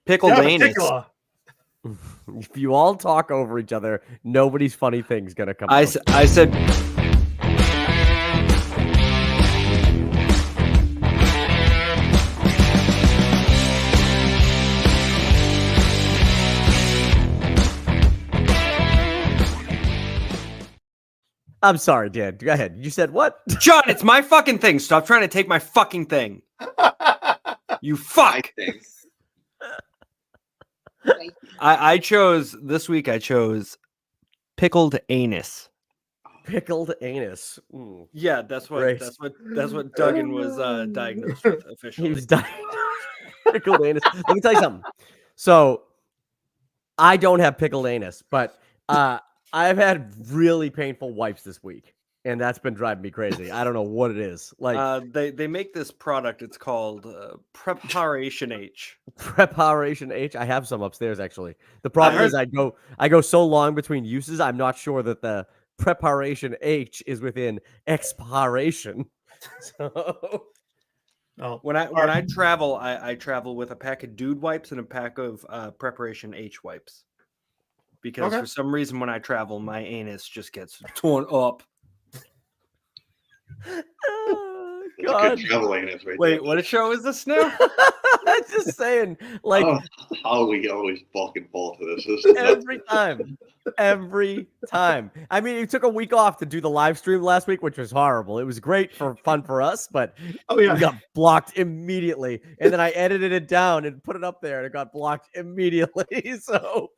Pickled anus. particular. If you all talk over each other, nobody's funny thing's gonna come out. I said. I'm sorry, Dan. Go ahead. You said what? John, it's my fucking thing. Stop trying to take my fucking thing. You fuck. I chose this week. I chose pickled anus. Pickled anus. Ooh. Yeah, that's what Great. that's what Duggan was diagnosed with officially. He was dying. Pickled anus. Let me tell you something. So, I don't have pickled anus, but I've had really painful wipes this week, and that's been driving me crazy. I don't know what it is. Like they make this product. It's called Preparation H. Preparation H. I have some upstairs actually. The problem is I go so long between uses. I'm not sure that the Preparation H is within expiration. So when I travel, I travel with a pack of Dude wipes and a pack of Preparation H wipes. Because for some reason, when I travel, my anus just gets torn up. Oh, God. Good travel anus right Wait, there. what show is this now? I'm just saying, like how we always fucking fall for this. Every time. I mean, it took a week off to do the live stream last week, which was horrible. It was great for fun for us, but we got blocked immediately. And then I edited it down and put it up there, and it got blocked immediately. So.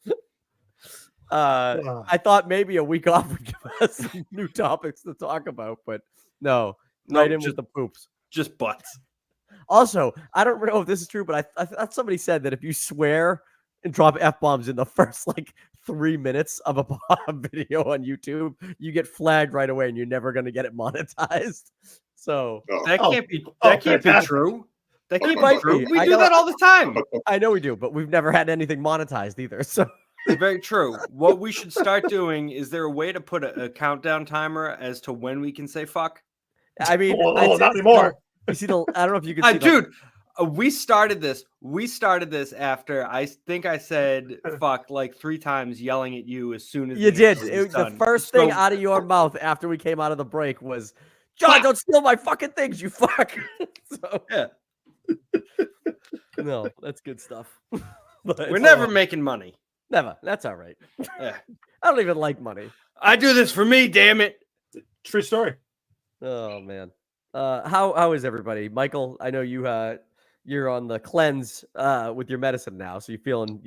I thought maybe a week off would give us some new topics to talk about, but no, right in with the poops. Just butts. Also, I don't know if this is true, but I thought somebody said that if you swear and drop F-bombs in the first 3 minutes of a video on YouTube, you get flagged right away and you're never going to get it monetized. So that can't be true. That can't be true. We do that all the time. I know we do, but we've never had anything monetized either. So very true. What we should start doing is there a way to put a countdown timer as to when we can say fuck? I mean, not anymore. You see I don't know if you can see dude. We started this. After I think I said fuck 3 times, yelling at you as soon as you did. The first thing out of your mouth after we came out of the break was, "John, don't steal my fucking things, you fuck." So yeah. No, that's good stuff. We're never making money. Never. That's all right. Yeah. I don't even like money. I do this for me, damn it. True story. Oh man. How is everybody? Michael, I know you're on the cleanse with your medicine now, so you're feeling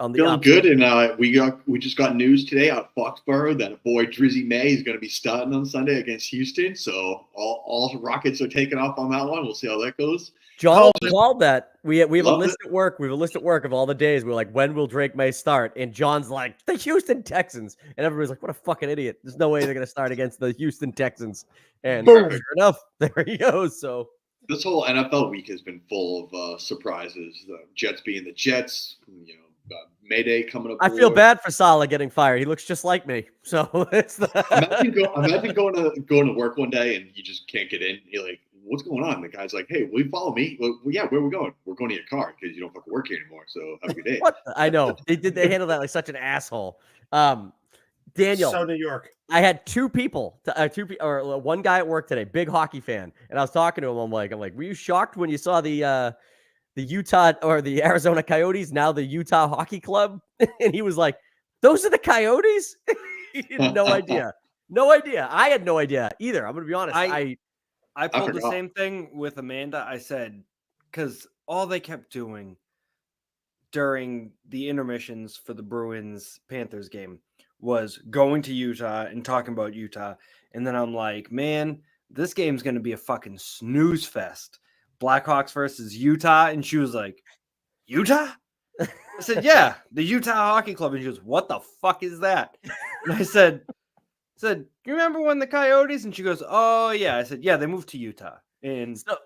on the feeling good, and we just got news today out of Foxborough that a boy Drizzy May is going to be starting on Sunday against Houston. So all Rockets are taking off on that one. We'll see how that goes. John called that. We have a list at work. We have a list at work of all the days. We're like, when will Drake May start? And John's like, the Houston Texans. And everybody's like, what a fucking idiot. There's no way they're going to start against the Houston Texans. And sure enough, there he goes. So this whole NFL week has been full of surprises. The Jets being the Jets, Mayday coming up. I feel bad for Saleh getting fired. He looks just like me. So it's imagine going to work one day and you just can't get in. You're like, what's going on? The guy's like, hey, will you follow me? Well, yeah, where are we going? We're going to your car because you don't fucking work here anymore. So have a good day. What? I know. They handled that like such an asshole. Daniel. So New York. I had two people, one guy at work today, big hockey fan. And I was talking to him. I'm like, were you shocked when you saw the Utah or the Arizona Coyotes, now the Utah Hockey Club? And he was like, those are the Coyotes? He had no idea. No idea. I had no idea either. I'm going to be honest. I pulled the same thing with Amanda. I said, because all they kept doing during the intermissions for the Bruins-Panthers game was going to Utah and talking about Utah. And then I'm like, man, this game's going to be a fucking snooze fest. Blackhawks versus Utah. And she was like, Utah? I said, yeah, the Utah Hockey Club. And she goes, what the fuck is that? And I said, you remember when the Coyotes? And she goes, oh yeah. I said, yeah, they moved to Utah. And so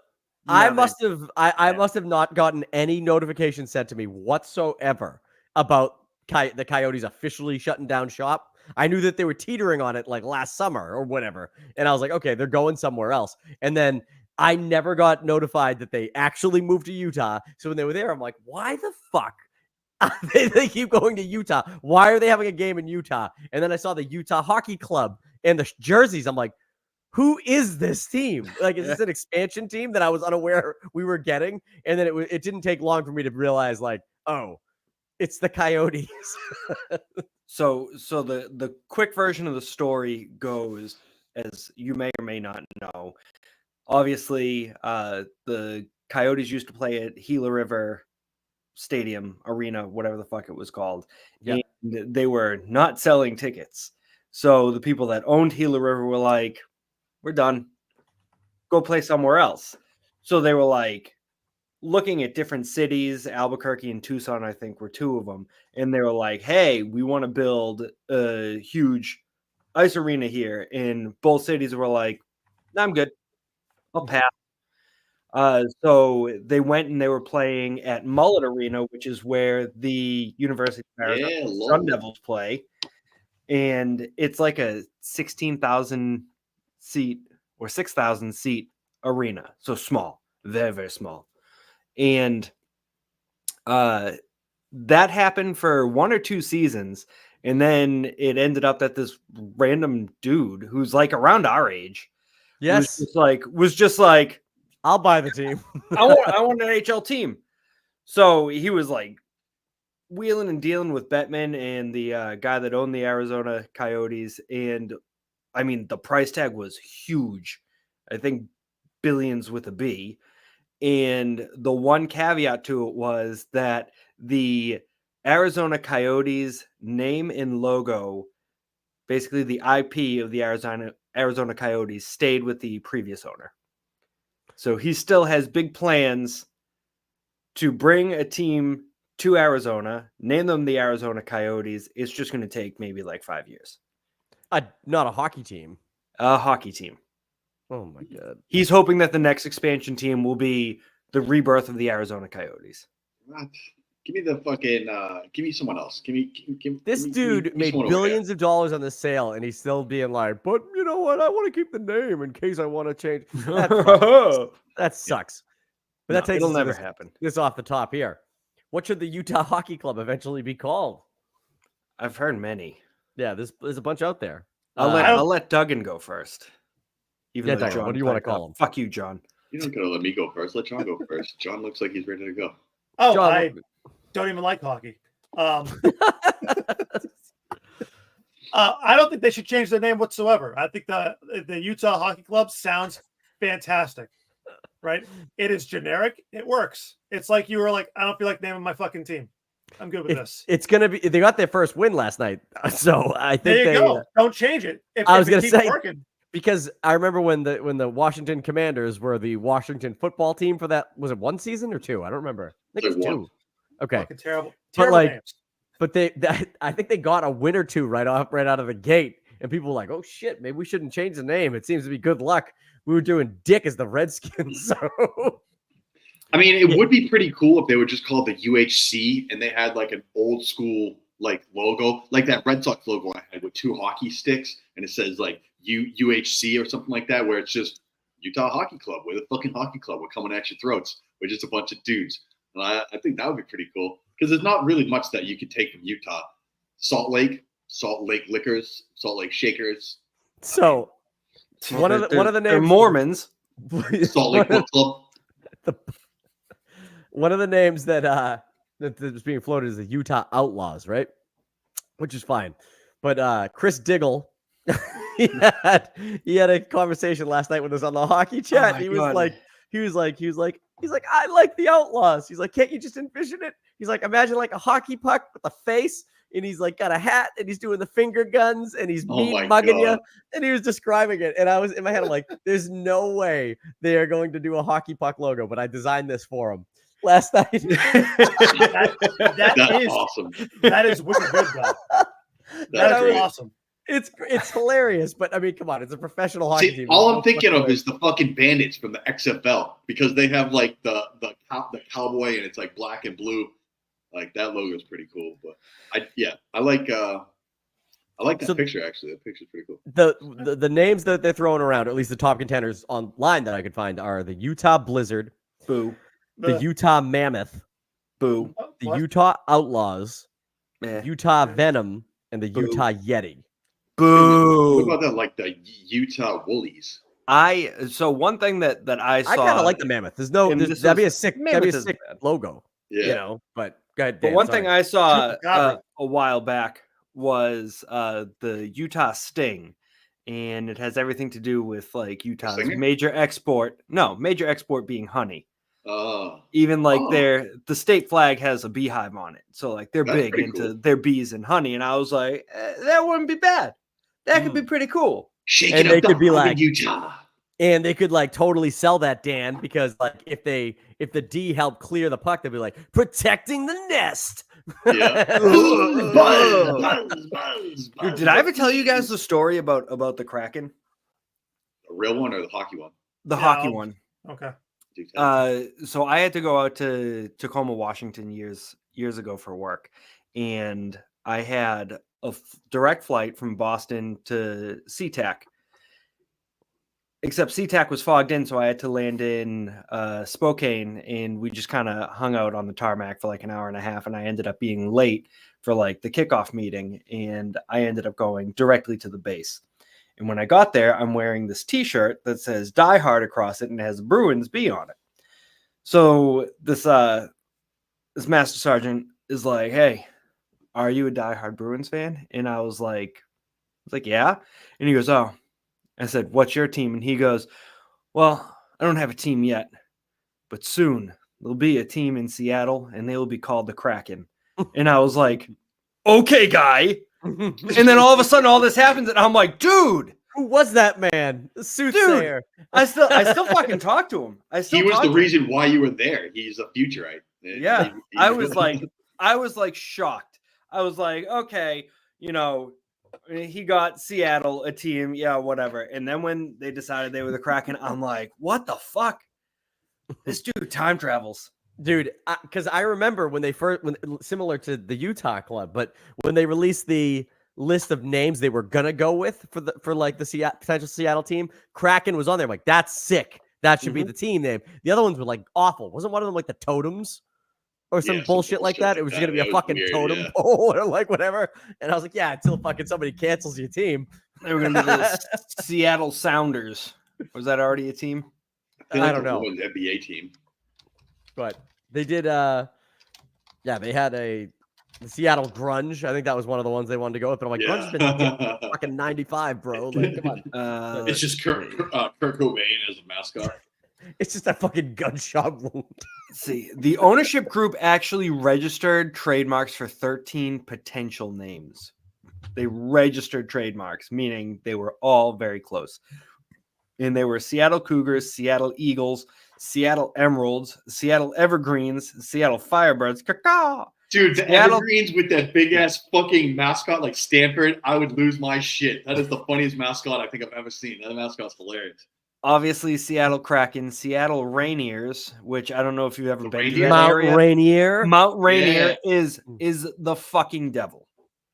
I must have not gotten any notification sent to me whatsoever about the Coyotes officially shutting down shop. I knew that they were teetering on it like last summer or whatever. And I was like, okay, they're going somewhere else. And then I never got notified that they actually moved to Utah. So when they were there, I'm like, why the fuck? They keep going to Utah. Why are they having a game in Utah? And then I saw the Utah Hockey Club and the jerseys. I'm like, who is this team? Like, is this an expansion team that I was unaware we were getting? And then it didn't take long for me to realize, like, oh, it's the Coyotes. So the quick version of the story goes, as you may or may not know. Obviously, the Coyotes used to play at Gila River Stadium, Arena, whatever the fuck it was called. Yeah. And they were not selling tickets. So the people that owned Gila River were like, we're done. Go play somewhere else. So they were like looking at different cities. Albuquerque and Tucson, I think, were two of them. And they were like, hey, we want to build a huge ice arena here. And both cities were like, nah, I'm good. I'll pass. So they went and they were playing at Mullet Arena, which is where the University of Arizona Sun Devils play. And it's like a 16,000 seat or 6,000 seat arena. So small, very, very small. And that happened for 1 or 2 seasons. And then it ended up that this random dude who's like around our age was just like, I'll buy the team. I want an NHL team. So he was like wheeling and dealing with Bettman and the guy that owned the Arizona Coyotes. And I mean, the price tag was huge. I think billions with a B. And the one caveat to it was that the Arizona Coyotes name and logo, basically the IP of the Arizona Coyotes, stayed with the previous owner. So he still has big plans to bring a team to Arizona, name them the Arizona Coyotes. It's just going to take maybe like 5 years. Not a hockey team. A hockey team. Oh my God. He's hoping that the next expansion team will be the rebirth of the Arizona Coyotes. What? Give me the fucking. Give me someone else. This dude made billions of dollars on the sale, and he's still being like, "But you know what? I want to keep the name in case I want to change." That sucks. But that takes it'll never happen. This off the top here. What should the Utah Hockey Club eventually be called? I've heard many. Yeah, there's a bunch out there. I'll let Duggan go first. Even though John, what do you want to call him? Fuck you, John. You're not gonna let me go first. Let John go first. John looks like he's ready to go. Oh, John, I don't even like hockey. I don't think they should change their name whatsoever. I think the Utah Hockey Club sounds fantastic. Right? It is generic. It works. It's like you were like, I don't feel like naming my fucking team. I'm good with this. It's gonna be. They got their first win last night, so I think there you go. Don't change it. I was gonna say working. Because I remember when the Washington Commanders were the Washington football team for that. Was it 1 season or 2? I don't remember. I think it was 2. Okay. Fucking terrible. But like, names. I think they got a win or 2 right out of the gate, and people were like, "Oh shit, maybe we shouldn't change the name. It seems to be good luck." We were doing dick as the Redskins, so. I mean, it would be pretty cool if they were just called the UHC and they had like an old school like logo, like that Red Sox logo I had with 2 hockey sticks, and it says like UHC or something like that, where it's just Utah Hockey Club. We're the fucking hockey club. We're coming at your throats. We're just a bunch of dudes. And I think that would be pretty cool because there's not really much that you could take from Utah. Salt Lake Liquors, Salt Lake Shakers. So one of the names Mormons. Salt Lake Book Club. One of the names that was being floated is the Utah Outlaws, right? Which is fine. But Chris Diggle, he had a conversation last night with us on the hockey chat. He was like, I like the Outlaws. He's like, can't you just envision it? He's like, imagine like a hockey puck with a face, and he's like got a hat, and he's doing the finger guns, and he's mugging you. And he was describing it, and I was in my head, I'm like, there's no way they are going to do a hockey puck logo, but I designed this for him last night. That's awesome. That is wicked good, though. That is awesome. It's hilarious, but I mean, come on, it's a professional hockey team. All I'm thinking of is the fucking Bandits from the XFL because they have like the cowboy and it's like black and blue. Like that logo is pretty cool. But I like I like that So- picture actually. That picture's pretty cool. The names that they're throwing around, or at least the top contenders online that I could find, are the Utah Blizzard, Boo. the Utah Mammoth, Boo. the What? Utah Outlaws, Eh. Utah Venom, and the Boo. Utah Yeti. What Boo. about that? Like the Utah Woolies. So one thing that I saw, I kind of like the Mammoth. That'd be a sick Mammoth logo, Yeah. you know. But go ahead, but Dan, one sorry. thing I saw Chupacabra. a while back was the Utah Sting, and it has everything to do with like Utah's singer? major export. No, major export being honey. Oh. Even like Oh. the state flag has a beehive on it, so like they're That's big pretty into cool. their bees and honey. And I was like, that wouldn't be bad. That could be pretty cool. Shaking And up they the could be hub in like- Utah. And they could like totally sell that, Dan, because like if the D helped clear the puck, they'd be like protecting the nest. Yeah. Buzz. Dude, did I ever tell you guys the story about the Kraken, The real one or the hockey one? the No. hockey one? Okay. Do tell. So I had to go out to Tacoma, Washington years ago for work, and I had a direct flight from Boston to SeaTac. Except SeaTac was fogged in, so I had to land in Spokane, and we just kind of hung out on the tarmac for like an hour and a half, and I ended up being late for like the kickoff meeting, and I ended up going directly to the base. And when I got there, I'm wearing this T-shirt that says "Die Hard" across it and has Bruins B on it. So this master sergeant is like, "Hey, are you a Die Hard Bruins fan?" And I was like, "Yeah." And he goes, "Oh." I said, "What's your team?" And he goes, "Well, I don't have a team yet, but soon there'll be a team in Seattle, and they will be called the Kraken." And I was like, "Okay, guy." And then all of a sudden, all this happens, and I'm like, "Dude, Who was that man? The soothsayer. I still fucking talk to him. He was the reason why you were there. He's a futurite. Yeah, I was like shocked. I was like, okay, you know, he got Seattle a team, yeah, whatever. And then when they decided they were the Kraken, I'm like, what the fuck? This dude time travels. Dude, because I remember when similar to the Utah club, but when they released the list of names they were gonna go with for the potential Seattle team, Kraken was on there. I'm like, that's sick. That should be the team name. The other ones were like awful. Wasn't one of them like the Totems or some bullshit like that? It was just gonna be a fucking totem pole or like whatever. And I was like, yeah, until fucking somebody cancels your team. They were gonna be the Seattle Sounders. Was that already a team? I don't know. NBA team. But they did they had the Seattle Grunge. I think that was one of the ones they wanted to go with. But I'm like, Grunge's been fucking 95, bro. Like, come on. It's just Kurt Cobain as a mascot. It's just a fucking gunshot wound. See, the ownership group actually registered trademarks for 13 potential names. They registered trademarks, meaning they were all very close. And they were Seattle Cougars, Seattle Eagles, Seattle Emeralds, Seattle Evergreens, Seattle Firebirds. Caw-caw. Dude, the Evergreens with that big ass fucking mascot like Stanford, I would lose my shit. That is the funniest mascot I think I've ever seen. That mascot's hilarious. Obviously, Seattle Kraken, Seattle Rainiers, which I don't know if you've ever been to that Mount area. Rainier. Mount Rainier is the fucking devil.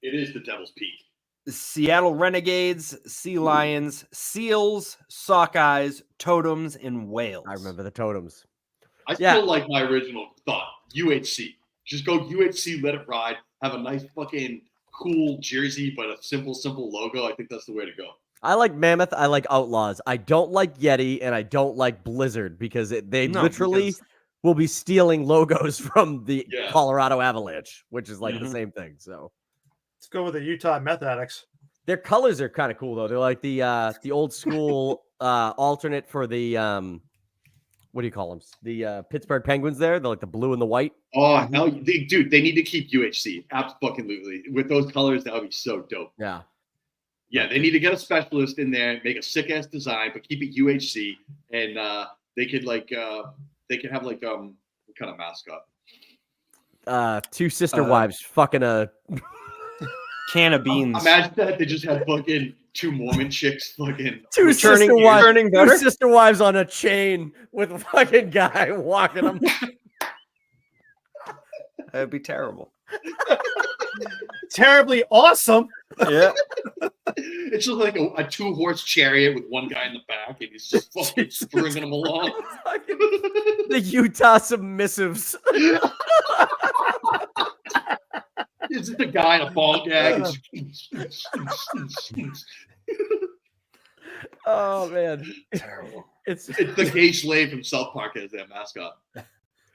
It is the Devil's Peak. Seattle Renegades, Sea Lions, Seals, Sockeyes, Totems, and Whales. I remember the Totems. I still like my original thought. UHC. Just go UHC, let it ride. Have a nice fucking cool jersey, but a simple logo. I think that's the way to go. I like Mammoth. I like Outlaws. I don't like Yeti, and I don't like Blizzard because literally will be stealing logos from the Colorado Avalanche, which is like the same thing. So let's go with the Utah Meth Addicts. Their colors are kind of cool though. They're like the old school alternate for the what do you call them? The Pittsburgh Penguins. They're like the blue and the white. Oh hell, dude! They need to keep UHC. Absolutely, with those colors, that would be so dope. Yeah. Yeah, they need to get a specialist in there, make a sick ass design, but keep it UHC, and they could have like what kind of mascot? Two sister wives fucking a can of beans. Imagine that they just had fucking two Mormon chicks fucking two sister wives on a chain with a fucking guy walking them. That'd be terrible. Terribly awesome. Yeah. It's just like a 2-horse chariot with one guy in the back, and he's just fucking stringing them along. The Utah Submissives. It's just a guy in a ball gag. Oh man, Terrible. It's the gay slave from South Park as their mascot.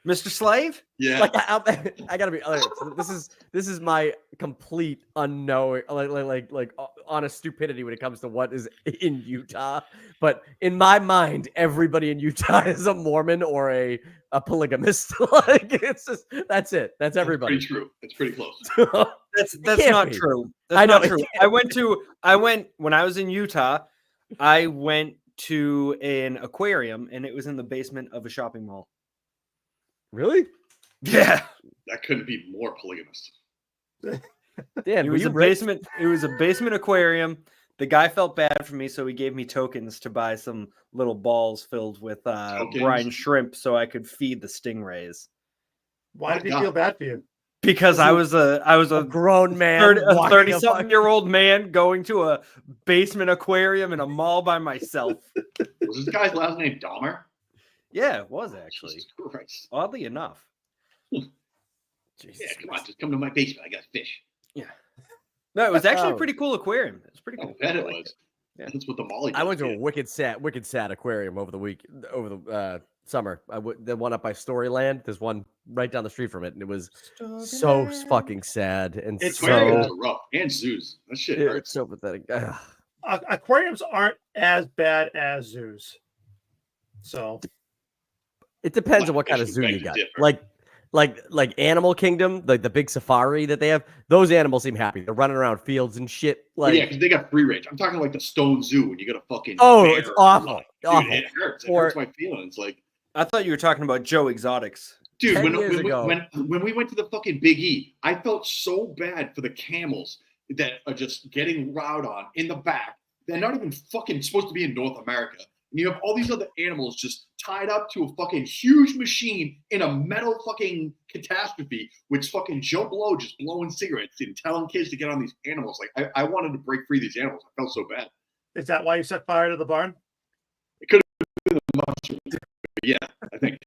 Mr. Slave? Yeah. like I gotta be. So this is my complete unknowing, like honest stupidity when it comes to what is in Utah. But in my mind, everybody in Utah is a Mormon or a polygamist. Like it's just that's it. That's everybody. Pretty true. It's pretty close. That's can't not be. true. That's I know, not true. I went when I was in Utah, I went to an aquarium and it was in the basement of a shopping mall. Really? Yeah. That couldn't be more polygamous. Dan, It were was you a rich? basement. It was a basement aquarium. The guy felt bad for me, so he gave me tokens to buy some little balls filled with brine shrimp, so I could feed the stingrays. Why did he feel bad for you? Because I was a grown man, 30-something-year-old man going to a basement aquarium in a mall by myself. Was this guy's last name Dahmer? Yeah, it was actually. Jesus Christ. Oddly enough. Jesus Yeah, come on, just come to my basement. I got fish. Yeah. No, it was actually a pretty cool aquarium. It was pretty cool. I bet it liked was. Yeah. That's what the Molly I went to a did. wicked sad aquarium over the summer. The one up by Storyland. There's one right down the street from it, and it was so fucking sad and Aquariums so are rough. And zoos. That shit it's hurts. so pathetic. Ugh. Aquariums aren't as bad as zoos. So It depends My on what kind of fish zoo beg you to got. differ. Like Animal Kingdom, like the big safari that they have. Those animals seem happy. They're running around fields and shit. Well, Like yeah, because they got free range. I'm talking like the Stone Zoo when you got a fucking bear it's awful. or- Awful. Dude, it hurts. It Or- hurts my feelings. Like, I thought you were talking about Joe Exotics. dude, 10 when years ago. when we went to the fucking Big E, I felt so bad for the camels that are just getting rowed on in the back. They're not even fucking supposed to be in North America. And you have all these other animals just tied up to a fucking huge machine in a metal fucking catastrophe with fucking Joe Blow just blowing cigarettes and telling kids to get on these animals. Like, I wanted to break free these animals. I felt so bad. is that why you set fire to the barn? Yeah, I think.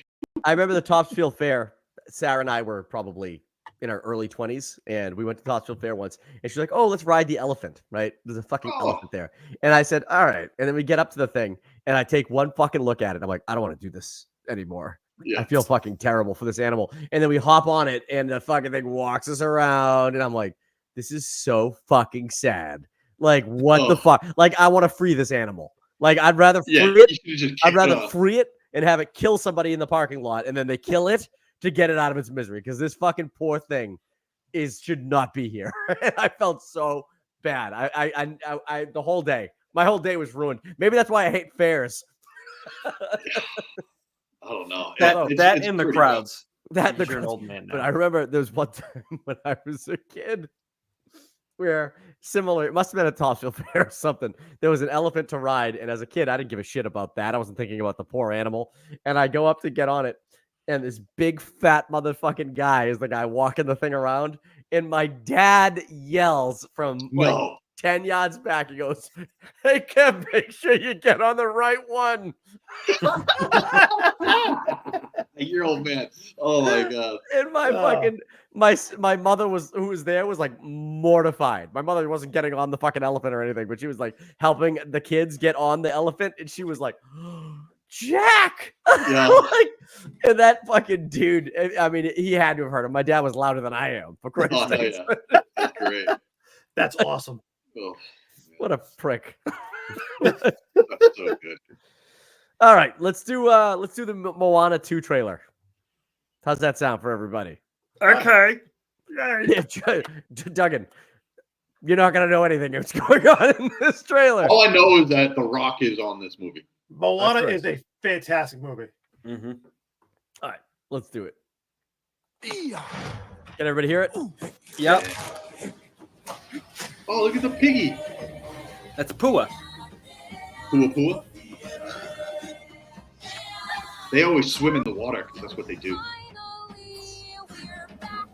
I remember the Topsfield Fair. Sarah and I were probably in our early 20s, and we went to Topsfield Fair once, and she's like, "Oh, let's ride the elephant." Right? There's a fucking elephant there, and I said, "All right." And then we get up to the thing, and I take one fucking look at it. I'm like, I don't want to do this anymore. Yeah. I feel fucking terrible for this animal. And then we hop on it, and the fucking thing walks us around, and I'm like, this is so fucking sad. Like, what the fuck? Like, I want to free this animal. Like, I'd rather free it. I'd rather free it and have it kill somebody in the parking lot, and then they kill it to get it out of its misery, because this fucking poor thing should not be here. And I felt so bad. I the whole day, my whole day was ruined. Maybe that's why I hate fairs. I don't know. That in the crowds. That the You're an old man now. But I remember there was one time when I was a kid where similar, it must have been a Topsfield Fair or something. There was an elephant to ride, and as a kid, I didn't give a shit about that. I wasn't thinking about the poor animal. And I go up to get on it, and this big fat motherfucking guy is the guy walking the thing around. And my dad yells from like 10 yards back. He goes, "Hey, Kev, make sure you get on the right one." You're old man. Oh my god. And my fucking my mother who was there was like mortified. My mother wasn't getting on the fucking elephant or anything, but she was like helping the kids get on the elephant, and she was like, "Jack!" Yeah. Like, and that fucking dude. I mean, he had to have heard him. My dad was louder than I am. For Christ's sake. Yeah. That's great. That's awesome. Oh, What a prick. that's so good. All right, let's do the Moana 2 trailer. How's that sound for everybody? Okay. Yeah, Duggan, you're not gonna know anything that's going on in this trailer. All I know is that The Rock is on this movie. Moana is a fantastic movie. Mm-hmm. All right, let's do it. Can everybody hear it? Yep. Oh, look at the piggy. That's Pua. Pua Pua. They always swim in the water because that's what they do. Finally, we're back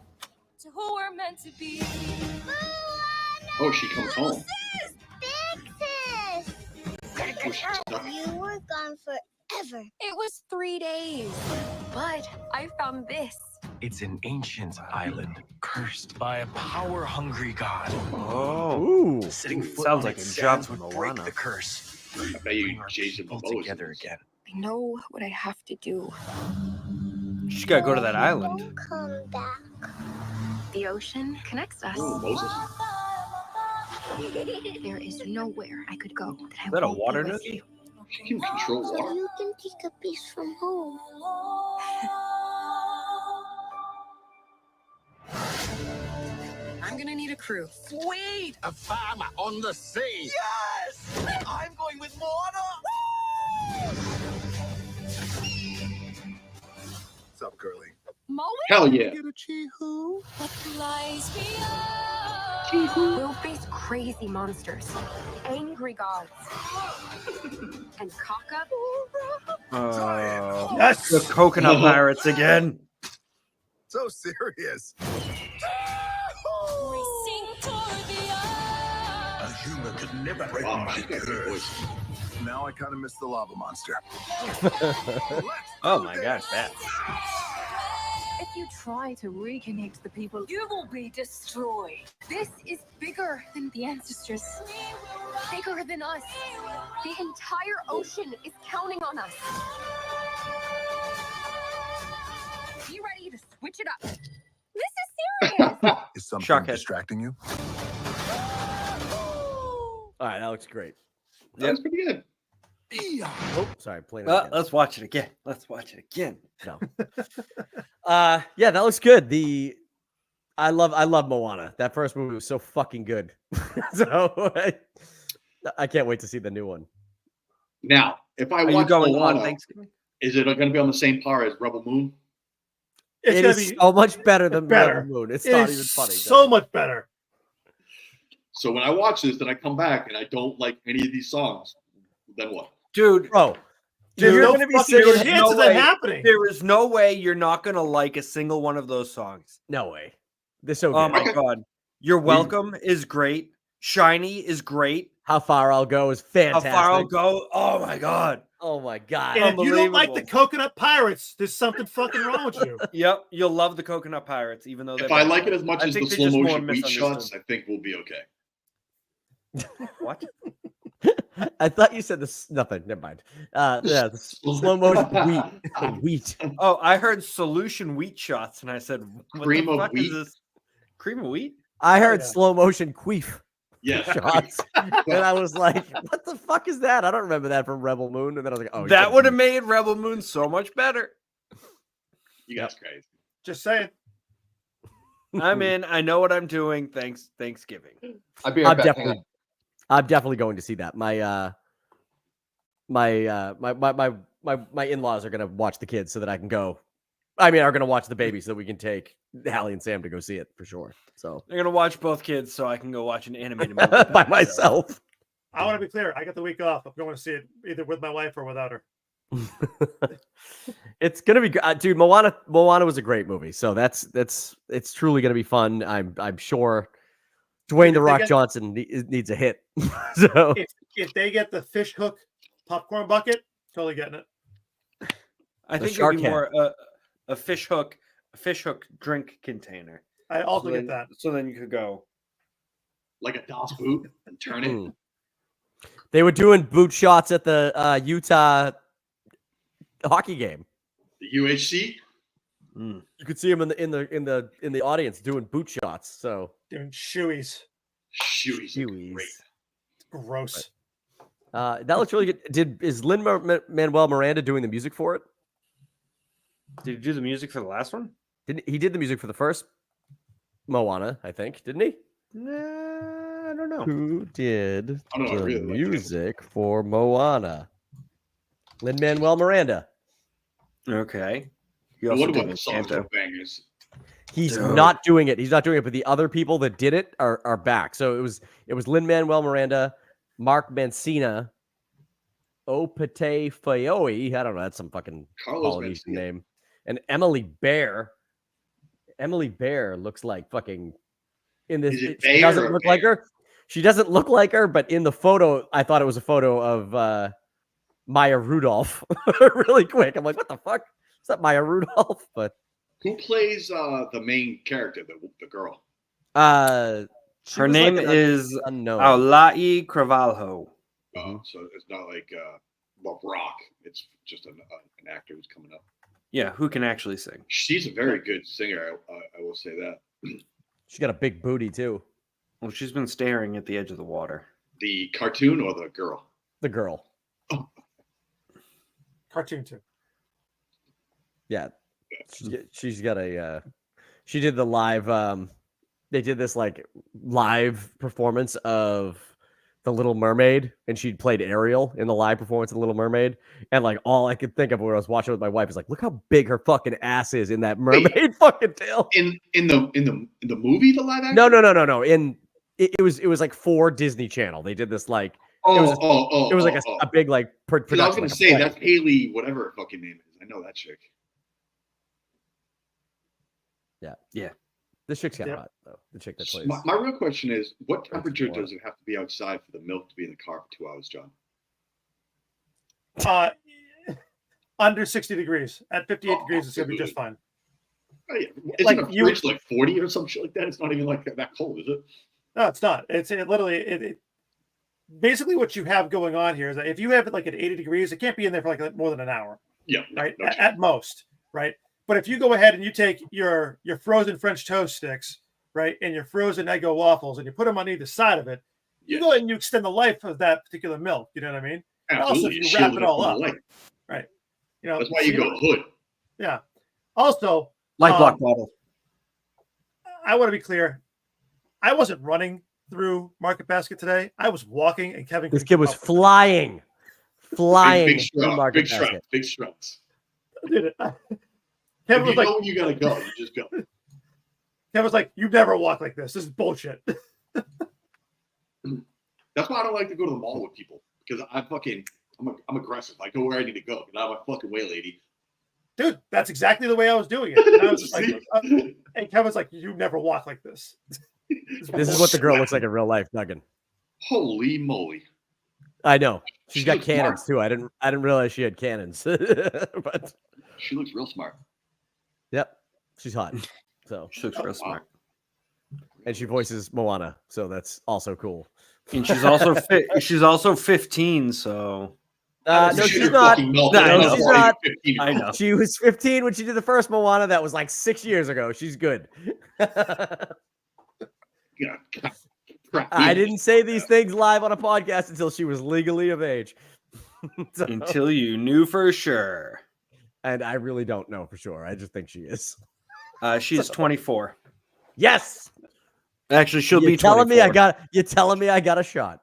to who we're meant to be. Moana! Oh, she comes home. Big sis! You were gone forever. It was 3 days, but I found this. It's an ancient island, cursed by a power-hungry god. Oh, Ooh. Setting foot sounds on like its a job sands from would break Moana. the curse. I bet you Bring our Jason people Momoa is in together this. again. I know what I have to do. you just gotta go to that island. Don't come back. The ocean connects us. Oh, Moses. There is nowhere I could go that I Is that a won't water be with nookie? you. She can control So water. you can take a piece from home. I'm gonna need a crew. Sweet! A farmer on the sea. Yes! I'm going with Moana! What's up, girlie? Moe? Hell yeah. Get a chee-hoo? We'll face crazy monsters, angry gods, and Kaka. Oh, Yes. the coconut pirates again. So serious. A human could never break Wow, my she's got a good curse. voice. Now I kind of miss the lava monster. Oh my gosh, that. If you try to reconnect the people, you will be destroyed. This is bigger than the ancestors, bigger than us. The entire ocean is counting on us. Be ready to switch it up. This is serious. Is something Sharkhead. distracting you? All right, that looks great. That was pretty good. Oh, sorry, playing it again. Let's watch it again. Let's watch it again. No. Yeah, that looks good. I love Moana. That first movie was so fucking good. So I can't wait to see the new one. Now, if I Are you watch going on Moana, Thanksgiving? is it going to be on the same par as Rebel Moon? It's It gonna is be so much better than better. Rebel Moon. It's it not is even funny. so much better. So when I watch this, then I come back and I don't like any of these songs. Then what? Dude, Bro, There's you're no gonna be fucking singing. there's chance no of that way. happening. there is no way you're not gonna like a single one of those songs. No way. They're so Oh good. my Okay. god. You're Welcome is great. Shiny is great. How Far I'll Go is fantastic. How Far I'll Go. Oh my god. Oh my god. And if you don't like the Unbelievable. Coconut Pirates, there's something fucking wrong with you. Yep, you'll love the Coconut Pirates, even though If I like it as much I as the think they're slow just more motion wheat shots, misunderstood. I think we'll be okay. What? I thought you said this. Nothing. Never mind. Yeah, the slow motion wheat. Oh, I heard solution wheat shots, and I said, "What Cream the of fuck wheat? is this? Cream of wheat?" I heard yeah. slow motion queef Yes. shots, and I was like, "What the fuck is that?" I don't remember that from Rebel Moon. And then I was like, "Oh, That would have made Rebel Moon so much better. You guys crazy. Just saying. I'm in. I know what I'm doing. Thanksgiving. I'll be right I'm back. Hang on. definitely going to see that. My in-laws are gonna watch the kids so that I can go. I mean, are gonna watch the baby so that we can take Hallie and Sam to go see it for sure. So I'm gonna watch both kids so I can go watch an animated movie by myself. I want to be clear. I got the week off. I'm going to see it either with my wife or without her. It's gonna be good, dude. Moana was a great movie, so it's truly gonna be fun. I'm sure Dwayne the Rock Johnson needs a hit. So If they get the fish hook popcorn bucket, totally getting it. I The think shark it'd be head. more a fish hook drink container. I also So get then, that. so then you could go. Like a DOS boot and turn it. Mm. They were doing boot shots at the Utah hockey game. The UHC. You could see him in the audience doing boot shots. So Doing shoeies. Shoeies. are Hueys. great. Gross. That looks really good. Is Lin-Manuel Miranda doing the music for it? Did you do the music for the last one? He did the music for the first Moana, I think, didn't he? Nah, I don't know. Who did I don't know, I the really like that. music for Moana? Lin-Manuel Miranda. Okay. He I also wonder did what the songs Encanto. are bangers. He's Dude. not doing it. He's not doing it, but the other people that did it are back. So it was Lin-Manuel Miranda, Mark Mancina, Opete Fayoe. I don't know. That's some fucking Carlos Polynesian Mencia. name. And Emily Bear. Emily Bear looks like fucking in this. Is it She Bear doesn't or look like Bear? her. She doesn't look like her, but in the photo, I thought it was a photo of Maya Rudolph. Really quick, I'm like, what the fuck? Is that Maya Rudolph? But Who plays the main character, the girl? Her name is unknown. Aulai Cravalho. So it's not like Rock. It's just an actor who's coming up. Yeah, who can actually sing? She's a very good singer. I will say that. She got a big booty too. Well, she's been staring at the edge of the water. The cartoon or the girl? The girl. Oh. Cartoon too. Yeah, she's got a. She did the live. They did this like live performance of The Little Mermaid, and she played Ariel in the live performance of The Little Mermaid. And like all I could think of when I was watching with my wife is like, look how big her fucking ass is in that mermaid fucking tail. In the movie, the live action? No. It was like for Disney Channel. They did this like it was like a big like production. I was gonna say that's Haley, whatever her fucking name is. I know that chick. Yeah. This chick's kind of hot though. The chick that plays. My real question is, what temperature does it have to be outside for the milk to be in the car for 2 hours, John? Under 60 degrees. At 58 degrees, it's gonna be just fine. Oh, yeah. Isn't a fridge like 40 or some shit like that? It's not even like that cold, is it? No, it's not. It's literally basically what you have going on here is that if you have it like at 80 degrees, it can't be in there for like more than an hour. Yeah, right. At most, right. But if you go ahead and you take your frozen French toast sticks, right, and your frozen Eggo waffles, and you put them on either side of it, you go ahead and you extend the life of that particular milk. You know what I mean? And also, if you wrap it all up, right? You know, that's why you go hood. Yeah. Also, light block bottle. I want to be clear. I wasn't running through Market Basket today. I was walking, and Kevin. This kid was flying. Big struts. Dude, Kevin was like, "Know you gotta go. You just go." Kevin was like, "You never walk like this. This is bullshit." That's why I don't like to go to the mall with people because I'm aggressive. I go where I need to go. Get out of my fucking way, lady. Dude, that's exactly the way I was doing it. And I was just like, and Kevin's like, "You never walk like this." This is what the girl looks like in real life, Duggan. Holy moly! I know she's got cannons too. I didn't realize she had cannons, but she looks real smart. Yep, she's hot. So she looks real smart, and she voices Moana, so that's also cool. And she's also 15. So no, she's not. No, she's not. I know. She was 15 when she did the first Moana. That was like 6 years ago. She's good. I didn't say these things live on a podcast until she was legally of age. So, until you knew for sure. And I really don't know for sure. I just think she is. She's 24. Yes. Actually, she'll be 24. You're telling me I got a shot.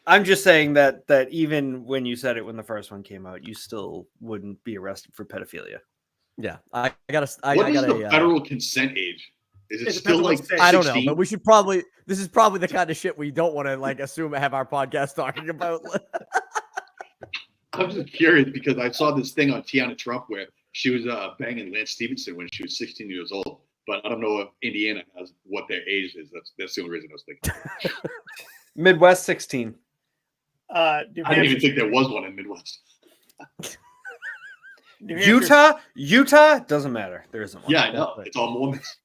I'm just saying that even when you said it when the first one came out, you still wouldn't be arrested for pedophilia. Yeah, I got the federal consent age? Is it still like 16? I don't know, but we should probably. This is probably the kind of shit we don't want to like assume have our podcast talking about. I'm just curious because I saw this thing on Tiana Trump where she was banging Lance Stevenson when she was 16 years old, but I don't know if Indiana has what their age is. That's the only reason I was thinking. Midwest 16. I didn't even think there was one in Midwest. Utah doesn't matter. There isn't one. Yeah, I know. It's all Mormons.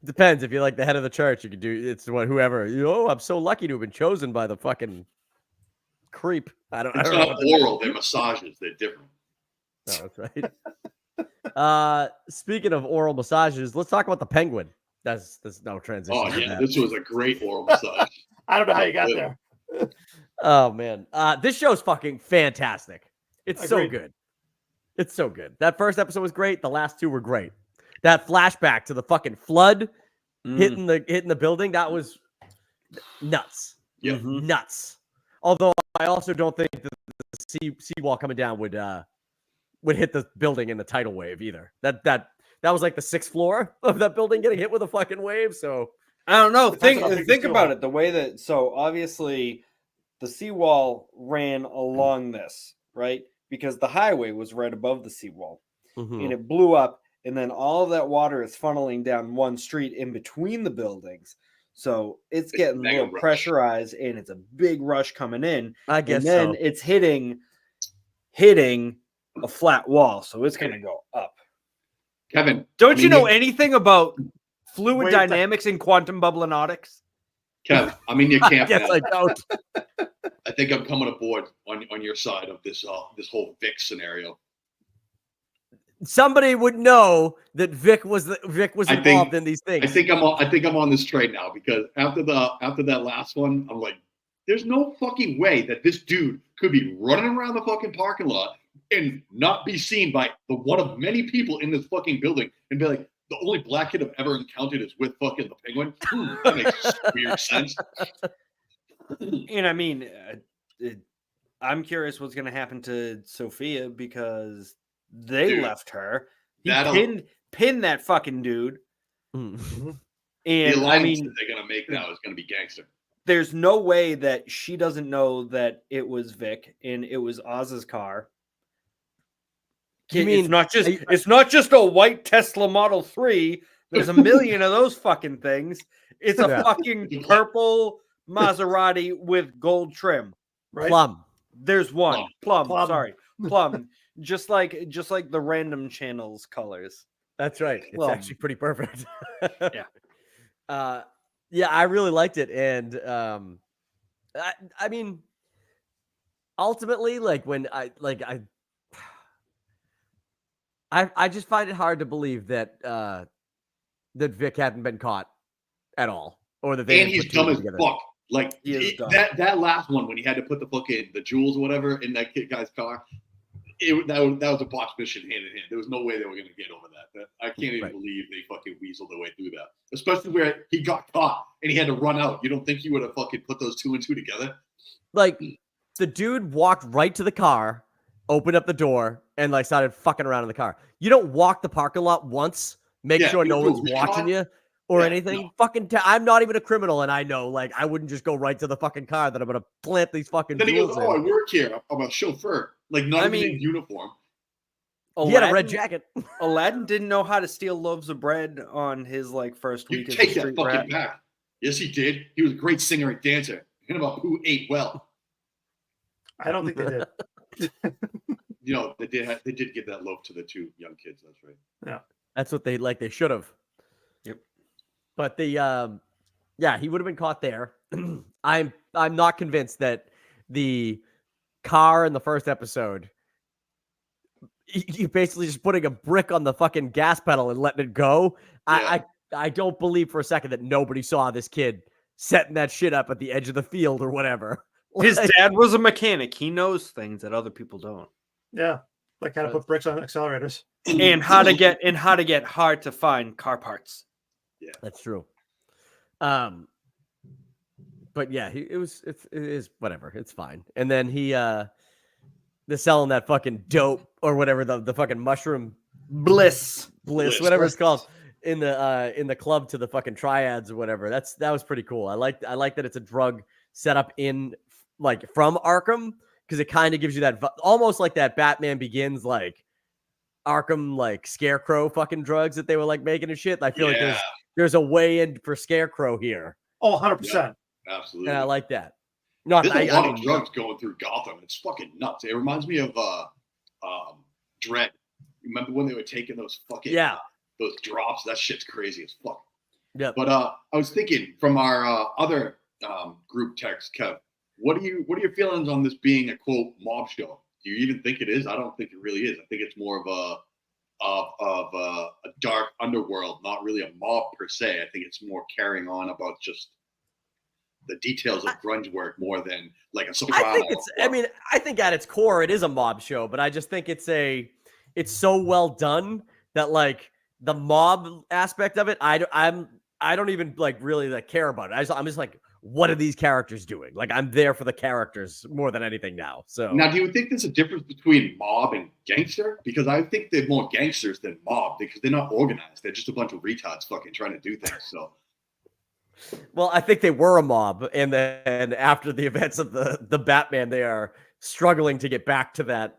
Depends. If you're like the head of the church, you can do it's whoever. I'm so lucky to have been chosen by the fucking creep. I don't not know. Oral. They're massages. They're different. No, that's right. Speaking of oral massages, let's talk about the Penguin. There's no transition. Oh yeah, this was a great oral massage. I don't know how you got there. Oh man, this show's fucking fantastic. It's so good. It's so good. That first episode was great. The last two were great. That flashback to the fucking flood hitting the building, that was nuts. Yeah, nuts. Although I also don't think that the seawall coming down would hit the building in the tidal wave either. That was like the 6th floor of that building getting hit with a fucking wave. So I don't know. Think about it. The way that obviously the seawall ran along this, right? Because the highway was right above the seawall, and it blew up and then all of that water is funneling down one street in between the buildings. So it's getting a mega little rush. pressurized, and it's a big rush coming in. I guess and then so. it's hitting a flat wall, so it's going to go up. Kevin, Don't you know anything about fluid Wait, dynamics and quantum bubbleonautics? Kev, I'm in your camp Yes, now. I don't. I think I'm coming aboard on your side of this whole Vic scenario. Somebody would know that Vic was involved in these things. I think I'm on this train now, because after that last one, I'm like, there's no fucking way that this dude could be running around the fucking parking lot and not be seen by the one of many people in this fucking building and be like, the only black kid I've ever encountered is with fucking the penguin. That makes weird sense. And I mean, I'm curious what's going to happen to Sophia, because they left her. He pinned that fucking dude. Mm-hmm. And the alliance I mean, that they're gonna make now is gonna be gangster. There's no way that she doesn't know that it was Vic and it was Oz's car. You mean it's not just a white Tesla Model 3. There's a million of those fucking things. It's a fucking purple Maserati with gold trim. Right? Plum. There's one. Plum. Sorry. Plum. just like the random channels colors. That's right. It's actually pretty perfect. Yeah. Yeah, I really liked it. And I mean, ultimately, like when I just find it hard to believe that that Vic hadn't been caught at all, or that they. And he's dumb as fuck. Like that last one when he had to put the fucking the jewels or whatever in that guy's car. That was a botched mission hand in hand. There was no way they were going to get over that. I can't even believe they fucking weaseled their way through that. Especially where he got caught and he had to run out. You don't think he would have fucking put those two and two together? Like, the dude walked right to the car, opened up the door, and like started fucking around in the car. You don't walk the parking lot once, make sure no one's watching you or anything. No. Fucking, I'm not even a criminal, and I know, like, I wouldn't just go right to the fucking car that I'm gonna plant these fucking. Then he goes, "Oh, I work here. I'm a chauffeur." Like, not even in uniform. He had a red jacket. Aladdin didn't know how to steal loaves of bread on his like first week. You take that fucking back. Yes, he did. He was a great singer and dancer. And about who ate well. I don't think they did. You know, they did give that loaf to the two young kids. That's right. Yeah, that's what they should have. Yep. But he would have been caught there. I'm not convinced that the car in the first episode, you basically just putting a brick on the fucking gas pedal and letting it go. Yeah. I don't believe for a second that nobody saw this kid setting that shit up at the edge of the field or whatever. His dad was a mechanic. He knows things that other people don't. Yeah, like how to put bricks on accelerators and how to get hard to find car parts. Yeah, that's true. But yeah, it is whatever. It's fine. And then they're selling that fucking dope or whatever, the fucking mushroom bliss, whatever it's called, in the club to the fucking triads or whatever. That was pretty cool. I like that it's a drug set up in like from Arkham, because it kind of gives you that almost like that Batman Begins like Arkham like Scarecrow fucking drugs that they were like making and shit. I feel like there's a way in for Scarecrow here. Oh, 100%. Absolutely. And I like that. There's a lot of drugs going through Gotham. It's fucking nuts. It reminds me of Dread. Remember when they were taking those fucking those drops? That shit's crazy as fuck. Yeah. But I was thinking from our other group text, Kev, what are your feelings on this being a quote mob show? Do you even think it is? I don't think it really is. I think it's more of a dark underworld, not really a mob per se. I think it's more carrying on about just the details of grunge work more than like a soprano. I think at its core it is a mob show, but I just think it's so well done that like the mob aspect of it, I don't even like really like care about it. I'm just like, what are these characters doing? Like, I'm there for the characters more than anything now. So now, do you think there's a difference between mob and gangster? Because I think they're more gangsters than mob because they're not organized. They're just a bunch of retards fucking trying to do things. So. Well, I think they were a mob, and then after the events of the Batman, they are struggling to get back to that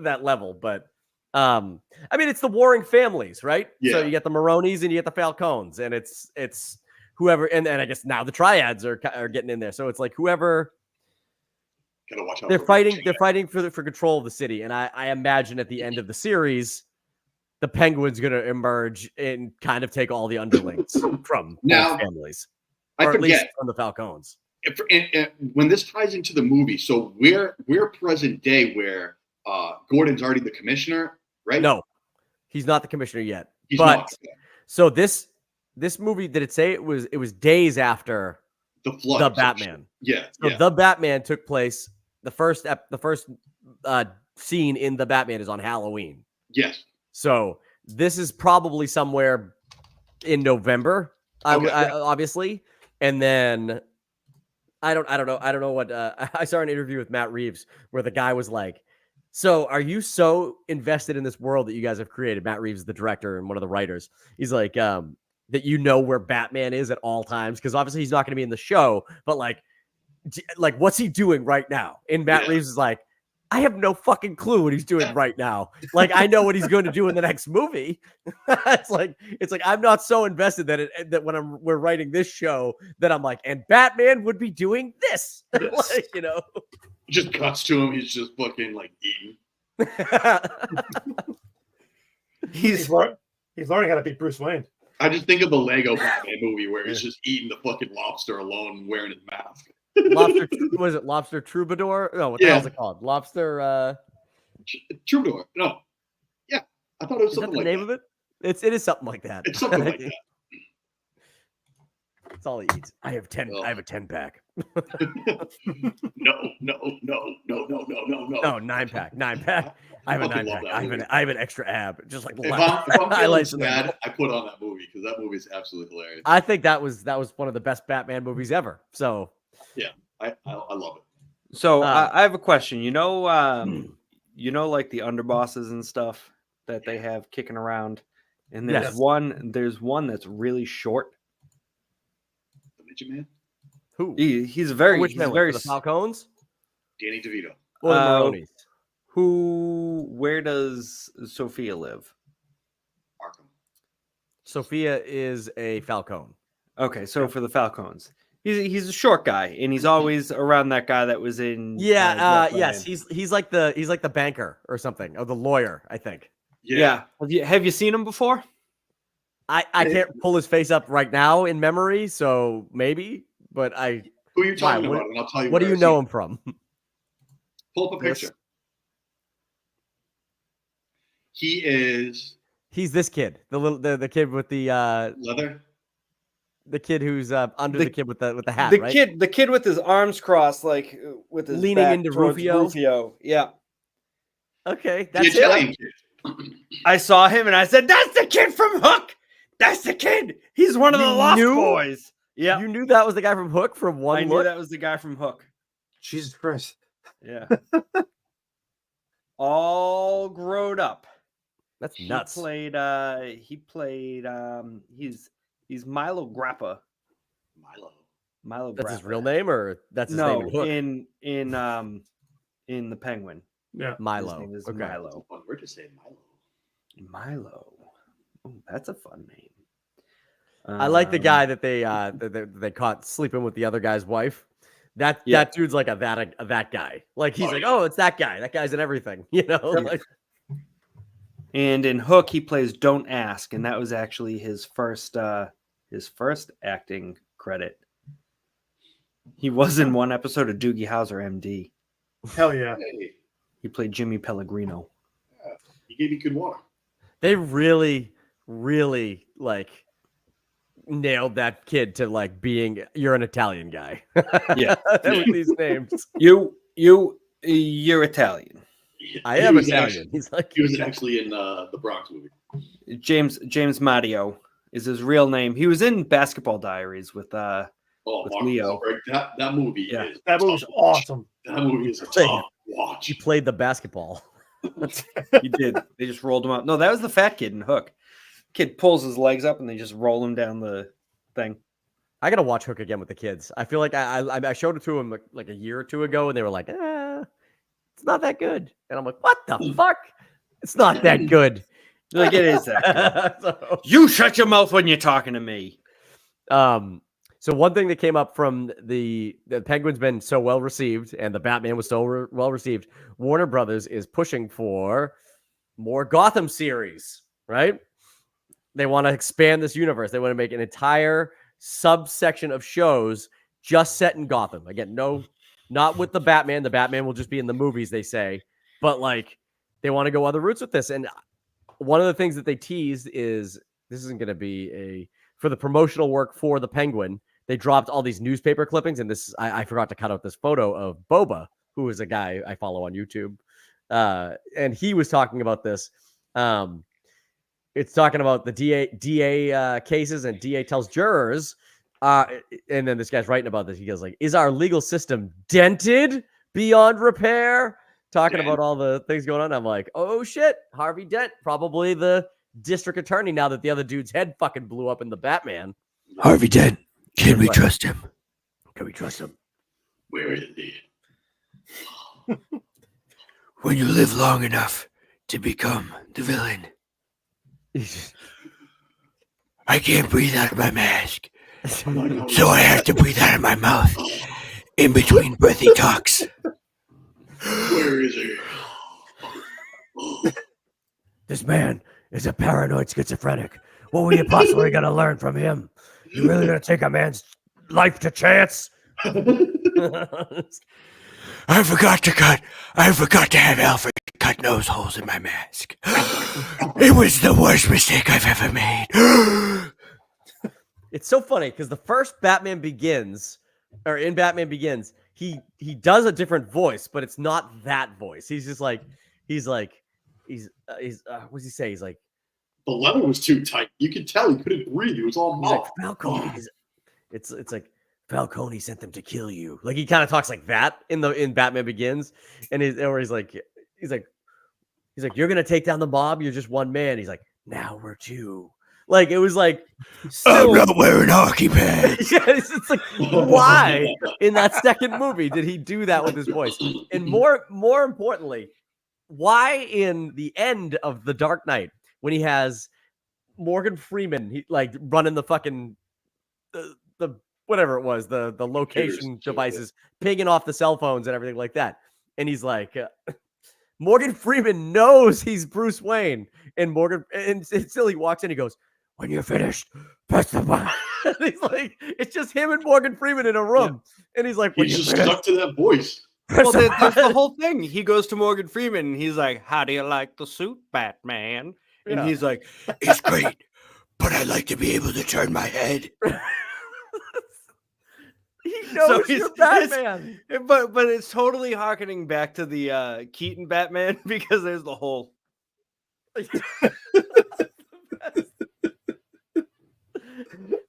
that level. But I mean, it's the warring families, right? Yeah. So you get the Maronis and you get the Falcones, and it's whoever, and I guess now the Triads are getting in there. So it's like whoever. Gotta watch out. They're fighting for control of the city, and I imagine at the end of the series, the Penguin's going to emerge and kind of take all the underlings from both families, or at least from the Falcones. When this ties into the movie, so we're present day where Gordon's already the commissioner, right? No, he's not the commissioner yet. He's but not. So this movie, did it say it was days after the flood, the Batman? Yeah. So the Batman took place. The first scene in the Batman is on Halloween. Yes. So this is probably somewhere in November, obviously, and then I don't know what I saw an interview with Matt Reeves where the guy was like, "So are you so invested in this world that you guys have created?" Matt Reeves is the director and one of the writers. He's like, that you know where Batman is at all times, because obviously he's not going to be in the show, but like what's he doing right now? And Matt Reeves is like, I have no fucking clue what he's doing right now. Like, I know what he's going to do in the next movie. It's like I'm not so invested that when we're writing this show that I'm like, and Batman would be doing this. Like, you know, just cuts to him. He's just fucking like eating. He's learning how to beat Bruce Wayne. I just think of the Lego Batman movie where he's just eating the fucking lobster alone, wearing his mask. Lobster, was it Lobster Troubadour? No, what the hell is it called? Lobster Troubadour. No. Yeah. I thought it was something like that. Is that the name of it? It is something like that. It's something like that. That's all he eats. I have 10. I have a 10-pack. No. No, 9-pack. 9-pack. I have a 9-pack. I have an extra ab. Just like if I'm feeling sad, I put on that movie because that movie is absolutely hilarious. I think that was one of the best Batman movies ever. So yeah, I love it. So I have a question. You know, like the underbosses and stuff that they have kicking around, and there's one that's really short. The Midget Man. Who? He's very the Falcones. Danny DeVito. Or the Maronis. Where does Sophia live? Arkham. Sophia is a Falcone. Okay, so for the Falcons, he's a short guy, and he's always around that guy that was in. Yes, he's like the banker or something, or the lawyer, I think. Yeah. Have you seen him before? I can't pull his face up right now in memory, so maybe. But who are you talking about? And I'll tell you. What do you know him from? Pull up a picture. He's this kid, the kid with the leather. The kid who's under the kid with the hat, the kid with his arms crossed, like with his leaning back into Rufio. Rufio. Yeah. Okay, that's it. I saw him and I said, "That's the kid from Hook. That's the kid. He's one of the Lost Boys." Yeah, you knew that was the guy from Hook from one. I knew that was the guy from Hook. Jesus Christ. Yeah. All grown up. That's nuts. He played he's Milo Grappa. Milo That's Grappa. his real name, or that's his name in Hook? in the Penguin. Yeah. Milo. His name is Okay. Milo. Word to say Milo. Milo. Oh, that's a fun name. I like the guy that they caught sleeping with the other guy's wife. That dude's like that guy. Like he's oh, it's that guy. That guy's in everything, you know. Like, and in Hook, he plays Don't Ask, and that was actually his first acting credit. He was in one episode of Doogie Howser, MD. Hell yeah. Hey, He played Jimmy Pellegrino. he gave you good water. they really, really like nailed that kid to like being you're an Italian guy. Yeah. With these names. You're Italian. I am Italian. He's like He was actually in the Bronx movie. James Matteo is his real name. He was in Basketball Diaries with Mark Leo. Wahlberg. That movie is That movie's awesome. That movie is a tough watch. he played the basketball. He did. They just rolled him up. No, that was the fat kid in Hook. Kid pulls his legs up and they just roll him down the thing. I gotta watch Hook again with the kids. I feel like I showed it to them like a year or two ago, and they were like, "It's not that good." And I'm like, "What the fuck?" It's not that good. Like, it is that good. So, You shut your mouth when you're talking to me. so one thing that came up from the Penguin's been so well received, and the Batman was so well received. Warner Brothers is pushing for more Gotham series, right? They want to expand this universe. They want to make an entire subsection of shows just set in Gotham. Again, not with the Batman. The Batman will just be in the movies, they say. But like, they want to go other routes with this. And one of the things that they teased is this isn't going to be for the promotional work for the Penguin. They dropped all these newspaper clippings, and I forgot to cut out this photo of Boba, who is a guy I follow on YouTube, and he was talking about this. It's talking about the DA cases, and DA tells jurors, and then this guy's writing about this. He goes like, "Is our legal system dented beyond repair?" Talking about all the things going on. I'm like, oh shit, Harvey Dent, probably the district attorney now that the other dude's head fucking blew up in the Batman. Harvey Dent. Can we trust him? Can we trust him? Where is he? When you live long enough to become the villain. I can't breathe out of my mask, so I have to breathe out of my mouth in between breathy talks. Where is he? This man is a paranoid schizophrenic. What were you possibly going to learn from him? You really going to take a man's life to chance? I forgot to have Alfred cut nose holes in my mask. It was the worst mistake I've ever made. It's so funny because the first Batman Begins, he does a different voice, but it's not that voice. He's just like, what does he say? He's like, the leather was too tight. You could tell he couldn't breathe. He was all he's like, muffled. Falcone. It's like, Falcone sent them to kill you. Like, he kind of talks like that in Batman Begins, and he's like, you're gonna take down the mob. You're just one man. He's like, now we're two. Like, it was like, I'm not wearing hockey pads. Yeah, it's like, why in that second movie did he do that with his voice? And more importantly, why in the end of The Dark Knight when he has Morgan Freeman like running the fucking the whatever it was, the location devices, pinging off the cell phones and everything like that, and he's like, Morgan Freeman knows he's Bruce Wayne, and still he walks in, he goes, when you're finished, press the button. He's like, it's just him and Morgan Freeman in a room, and he's like, when He's you're just finished, stuck to that voice. Well, there's the whole thing. He goes to Morgan Freeman and he's like, how do you like the suit, Batman? And he's like, it's great, but I'd like to be able to turn my head. He knows you're Batman. But it's totally harkening back to the Keaton Batman because there's the whole.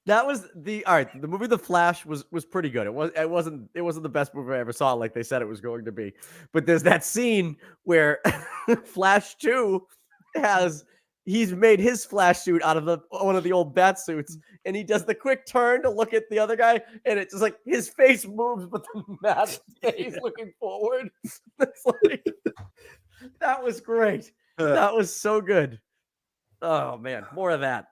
That was the movie The Flash was pretty good. It wasn't the best movie I ever saw, like they said it was going to be. But there's that scene where Flash 2 he's made his Flash suit out of one of the old bat suits, and he does the quick turn to look at the other guy, and it's just like his face moves, but the mask stays looking forward. It's like, that was great. That was so good. Oh man, more of that.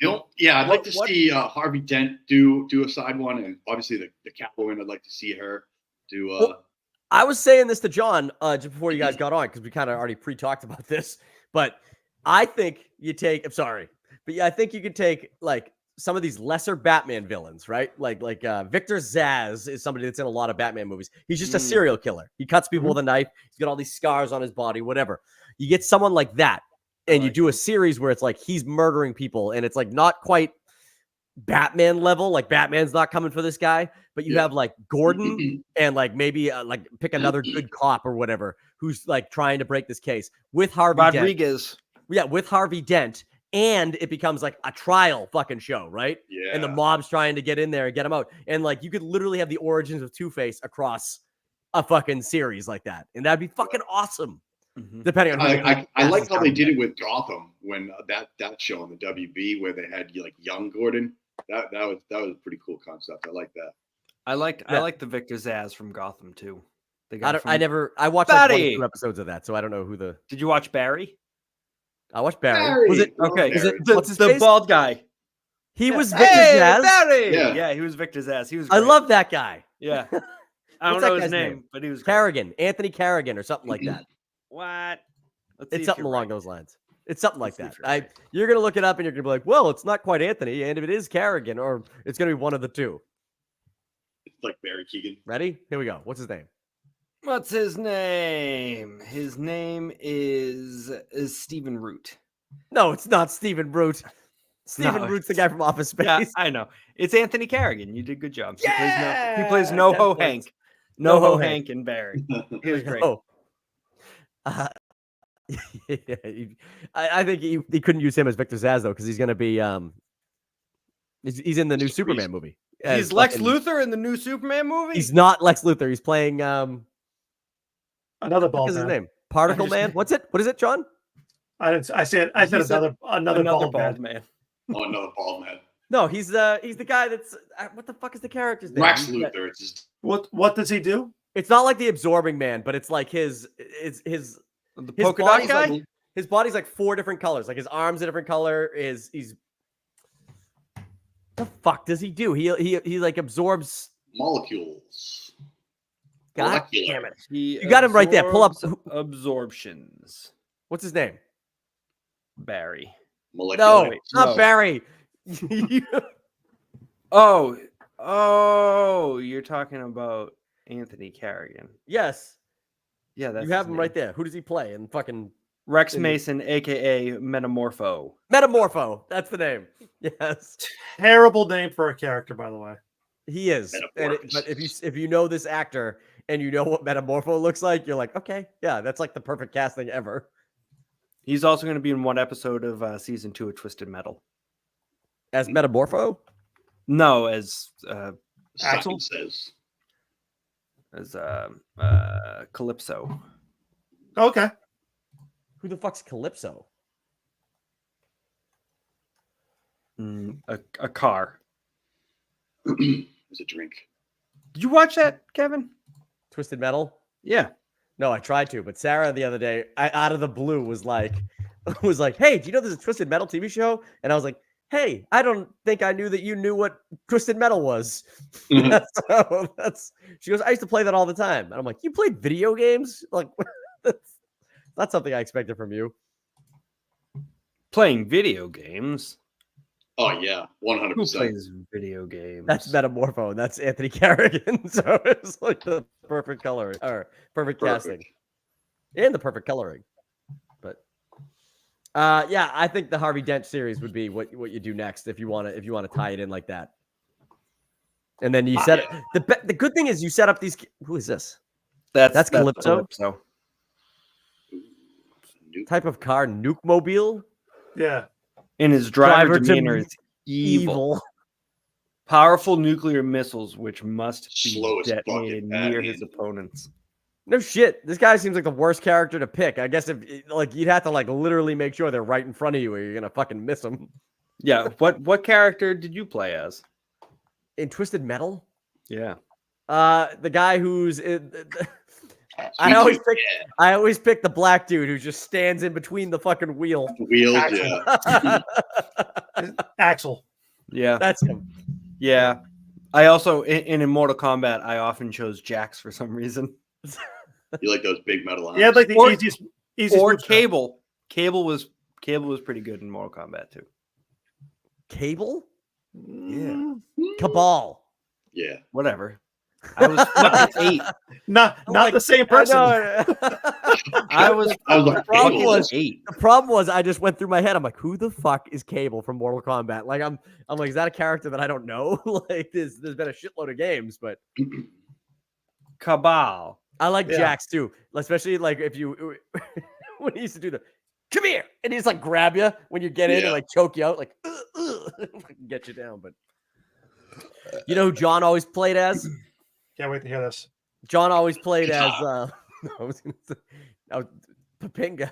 I'd like to see Harvey Dent do a side one, and obviously the Catwoman. I'd like to see her do. Well, I was saying this to John just before you guys got on because we kind of already pre-talked about this, but I think I think you could take like some of these lesser Batman villains, right? Like Victor Zsasz is somebody that's in a lot of Batman movies. He's just a serial killer. He cuts people with a knife. He's got all these scars on his body, whatever. You get someone like that, and you do a series where it's like he's murdering people, and it's like not quite Batman level. Like Batman's not coming for this guy, but you have like Gordon and like maybe like pick another good cop or whatever who's like trying to break this case with Harvey Rodriguez. Dent. Yeah, with Harvey Dent, and it becomes like a trial fucking show, right? Yeah. And the mob's trying to get in there and get him out, and like you could literally have the origins of Two-Face across a fucking series like that, and that'd be fucking awesome. Depending on I like how they did it with Gotham when that show on the WB where they had like young Gordon. That was a pretty cool concept. I like that. I liked the Victor Zsasz from Gotham too. The guy I watched like 1 or Barry! 2 episodes of that, so I don't know who the. Did you watch Barry? I watched Barry. Was it Love Okay. Is it Barry. what's his The face? bald guy. He Yeah. was Victor Hey, Zsasz. Barry! Yeah. Yeah, he was Victor Zsasz. He was I great. love that guy. Yeah. I don't What's that know his guy's name, name? but he was great. Carrigan, Anthony Carrigan, or something like that. What? Let's see It's if something you're along right. those lines. It's something like Let's see that. if you're right. You're gonna look it up and you're gonna be like, well, it's not quite Anthony, and if it is Carrigan, or it's gonna be one of the two. It's like Barry Keegan. Ready? Here we go. What's his name? What's his name? His name is Stephen Root. No, it's not Stephen Root. Stephen No, Root's the guy from Office Space. Yeah, I know. It's Anthony Carrigan. You did a good job. He Yeah! plays 10 NoHo points. Hank. NoHo NoHo Hank. Hank and Barry. He was great. Oh. I think he couldn't use him as Victor Zsasz though, because he's gonna be he's in the new Superman movie. He's as Lex fucking- Luthor in the new Superman movie? He's not Lex Luthor. He's playing Another what bald is his man. name? Particle just- Man. What's it? What is it, John? I didn't. I said another bald man. man. Oh, another bald man. No, he's the guy that's what the fuck is the character's name? Rex He's that- Luthor. It's just What does he do? It's not like the absorbing man, but it's like his The his polka dot body's guy? like his body's like 4 different colors. Like his arms a different color. He's the fuck does he do? He like absorbs. molecules. God Molecular. damn it! He You got him right there. Pull up- absorbs absorptions. What's his name? Barry. Molecular. No, wait, not no. Barry. Oh, you're talking about Anthony Carrigan. Yes, Yeah, that's you have his him right name. there. Who does he play? And fucking Rex in the- Mason, aka Metamorpho. Metamorpho. That's the name. Yes, Terrible name for a character, by the way. he is. And but if you know this actor and you know what Metamorpho looks like, you're like, okay, yeah, that's like the perfect casting ever. He's also going to be in one episode of season 2 of Twisted Metal. As Metamorpho. No, as Axel? says. Calypso. Okay. Who the fuck's Calypso? A car. It's a drink. Did you watch that, Kevin? Twisted Metal. Yeah. No, I tried to, but Sarah the other day, out of the blue, was like, "Hey, do you know there's a Twisted Metal TV show?" And I was like, "Hey, I don't think I knew that you knew what Twisted Metal was." So she goes, "I used to play that all the time," and I'm like, "You played video games? Like, that's not something I expected from you." Playing video games. Oh yeah, Who 100%. plays video games? That's Metamorpho, and that's Anthony Carrigan. So it's like the perfect color or perfect casting and the perfect coloring. But yeah, I think the Harvey Dent series would be what you do next if you want to tie it in like that. And then you set it. The good thing is you set up these. Who is this? That's Calypso? Type of car, Nuke Mobile. Yeah. And his driver to demeanor is evil. Powerful nuclear missiles which must be Slow as fuck detonated at near that, his man. opponents. No shit. This guy seems like the worst character to pick. I guess if like you'd have to like literally make sure they're right in front of you, or you're gonna fucking miss them. Yeah. What character did you play as? In Twisted Metal, Yeah. the guy who's I always pick the black dude who just stands in between the fucking wheel. Wheels, Axel. yeah. Axel. Yeah. That's him. Yeah. I also in Mortal Kombat I often chose Jax for some reason. You like those big metal arms. He had like the Or- easiest Or move set. Cable. Cable was pretty good in Mortal Kombat too. Cable? Yeah. Cabal. Yeah. Whatever. I was fucking 8. Not the same person. I was like, problem Cable. was- 8. The problem was I just went through my head. I'm like, who the fuck is Cable from Mortal Kombat? Like I'm like, is that a character that I don't know? Like there's been a shitload of games, but Cabal. I like Yeah. Jax too. Especially like if you when he used to do the come here and he just like grab you when you get in Yeah. and like choke you out, like get you down. But you know who John always played as? Can't wait to hear this. John always played as I was gonna say Papinga.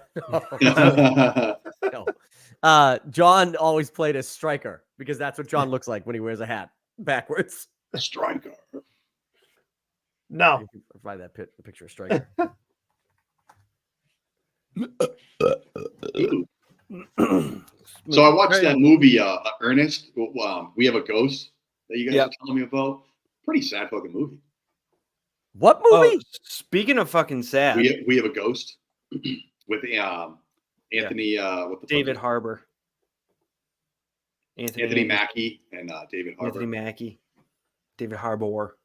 No. John always played as Striker because that's what John looks like when he wears a hat backwards. Striker. No. Provide that picture of Stryker. So I watched that movie, Ernest. We Have a Ghost that you guys were telling me about. Pretty sad fucking movie. What movie? Oh, speaking of fucking sad, we Have a Ghost with Anthony. What the David fuck? Harbour. Anthony Mackie and David Harbour. Anthony Mackie. David Harbour.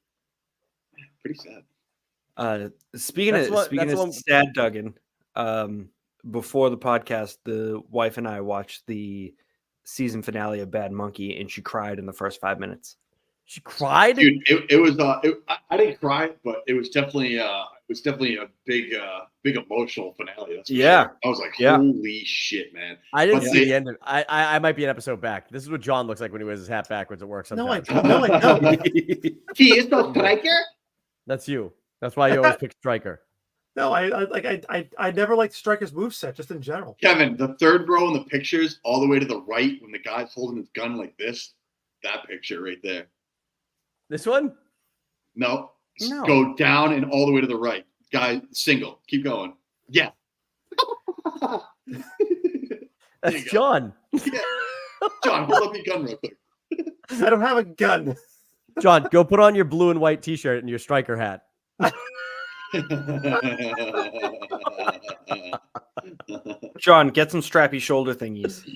Pretty sad. Speaking of sad, Duggan, before the podcast, the wife and I watched the season finale of Bad Monkey, and she cried in the first 5 minutes. She cried, dude. It was. I didn't cry, but it was definitely. a big emotional finale. That's for sure. I was like, holy shit, man! I didn't see the end of. I might be an episode back. This is what John looks like when he wears his hat backwards at work. Sometimes. No, I don't. He is the Stryker. That's you. That's why you always pick Stryker. No, I never liked Stryker's moveset, just in general. Kevin, the third row in the pictures, all the way to the right, when the guy's holding his gun like this, that picture right there. This one? No. Go down and all the way to the right. Guy, single. Keep going. Yeah. That's John. Yeah. John, hold up your gun real quick. I don't have a gun. John, go put on your blue and white t-shirt and your Stryker hat. John, get some strappy shoulder thingies.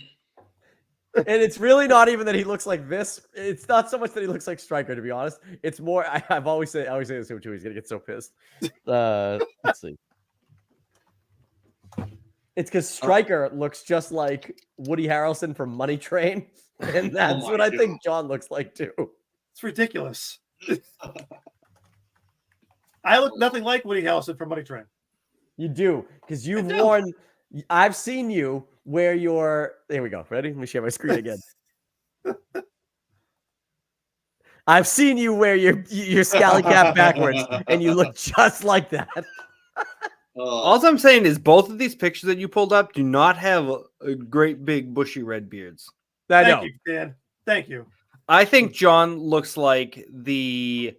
And it's really not even that he looks like this. It's not so much that he looks like Stryker, to be honest. It's more. I always say this to him too. He's gonna get so pissed. Let's see. It's because Stryker looks just like Woody Harrelson from Money Train, and that's what I think John looks like too. It's ridiculous. I look nothing like Woody Harrelson from Money Train. You do, because you've worn. I've seen you wear your. There we go. Ready? Let me share my screen again. I've seen you wear your scally cap backwards, and you look just like that. All I'm saying is both of these pictures that you pulled up do not have a great big bushy red beards. Thank you, Dan. Thank you. I think John looks like the.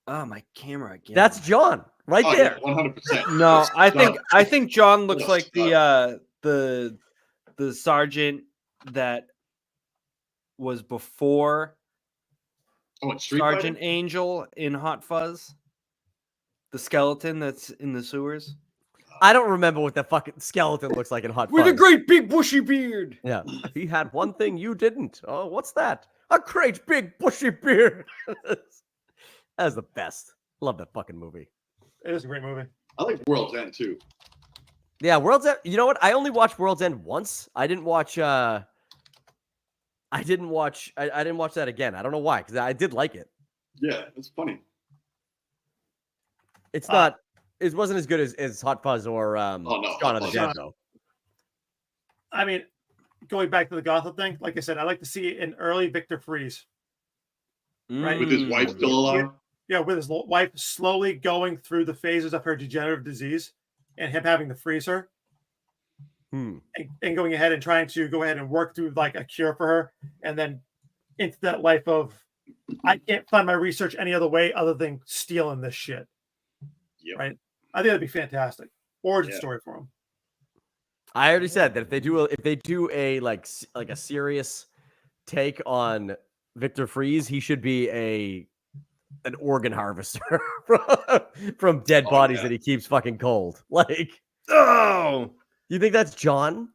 Oh, my camera again. That's John right there. 100%. No, I think John looks like the sergeant that was before Sergeant Angel in Hot Fuzz. The skeleton that's in the sewers. I don't remember what the fucking skeleton looks like in Hot Fuzz. With a great big bushy beard. Yeah. He had one thing you didn't. Oh, what's that? A great big bushy beard. That's the best. Love that fucking movie. It is a great movie. I like World's End too. Yeah, World's End. You know what? I only watched World's End once. I didn't watch I didn't watch that again. I don't know why, because I did like it. Yeah, it's funny. It's not. It wasn't as good as Hot Fuzz or Shaun of the Dead, though. I mean, going back to the Gotham thing, like I said, I like to see an early Victor Freeze. Right? With his wife still alive? Yeah, with his wife slowly going through the phases of her degenerative disease and him having to freeze her. And going ahead and trying to go ahead and work through like a cure for her. And then into that life of, I can't find my research any other way other than stealing this shit. Yep. Right? I think that'd be fantastic. Origin story for him. I already said that if they do a like a serious take on Victor Freeze, he should be an organ harvester from dead bodies that he keeps fucking cold. Like, you think that's John?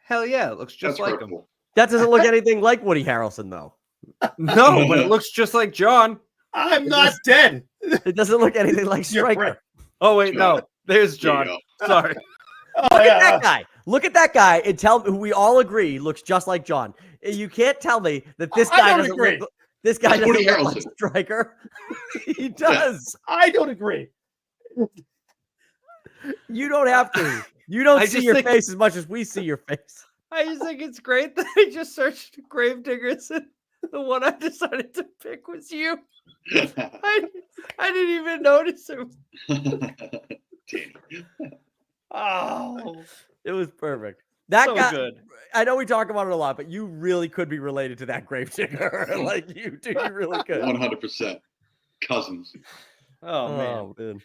Hell yeah, it looks just like him. That doesn't look anything like Woody Harrelson, though. No, but it looks just like John. I'm not dead. It doesn't look anything like Stryker. Oh wait, no, there's John. Sorry. Look at that guy. Look at that guy and tell me who we all agree looks just like John. You can't tell me that this guy doesn't look. This guy doesn't look like Stryker. He does. I don't agree. You don't have to. You don't see your face as much as we see your face. I just think it's great that I just searched Gravediggers and the one I decided to pick was you. I didn't even notice him. Oh, it was perfect. That so guy, good. I know we talk about it a lot, but you really could be related to that Gravedigger. Like you do, you really could. 100%. cousins. Oh man.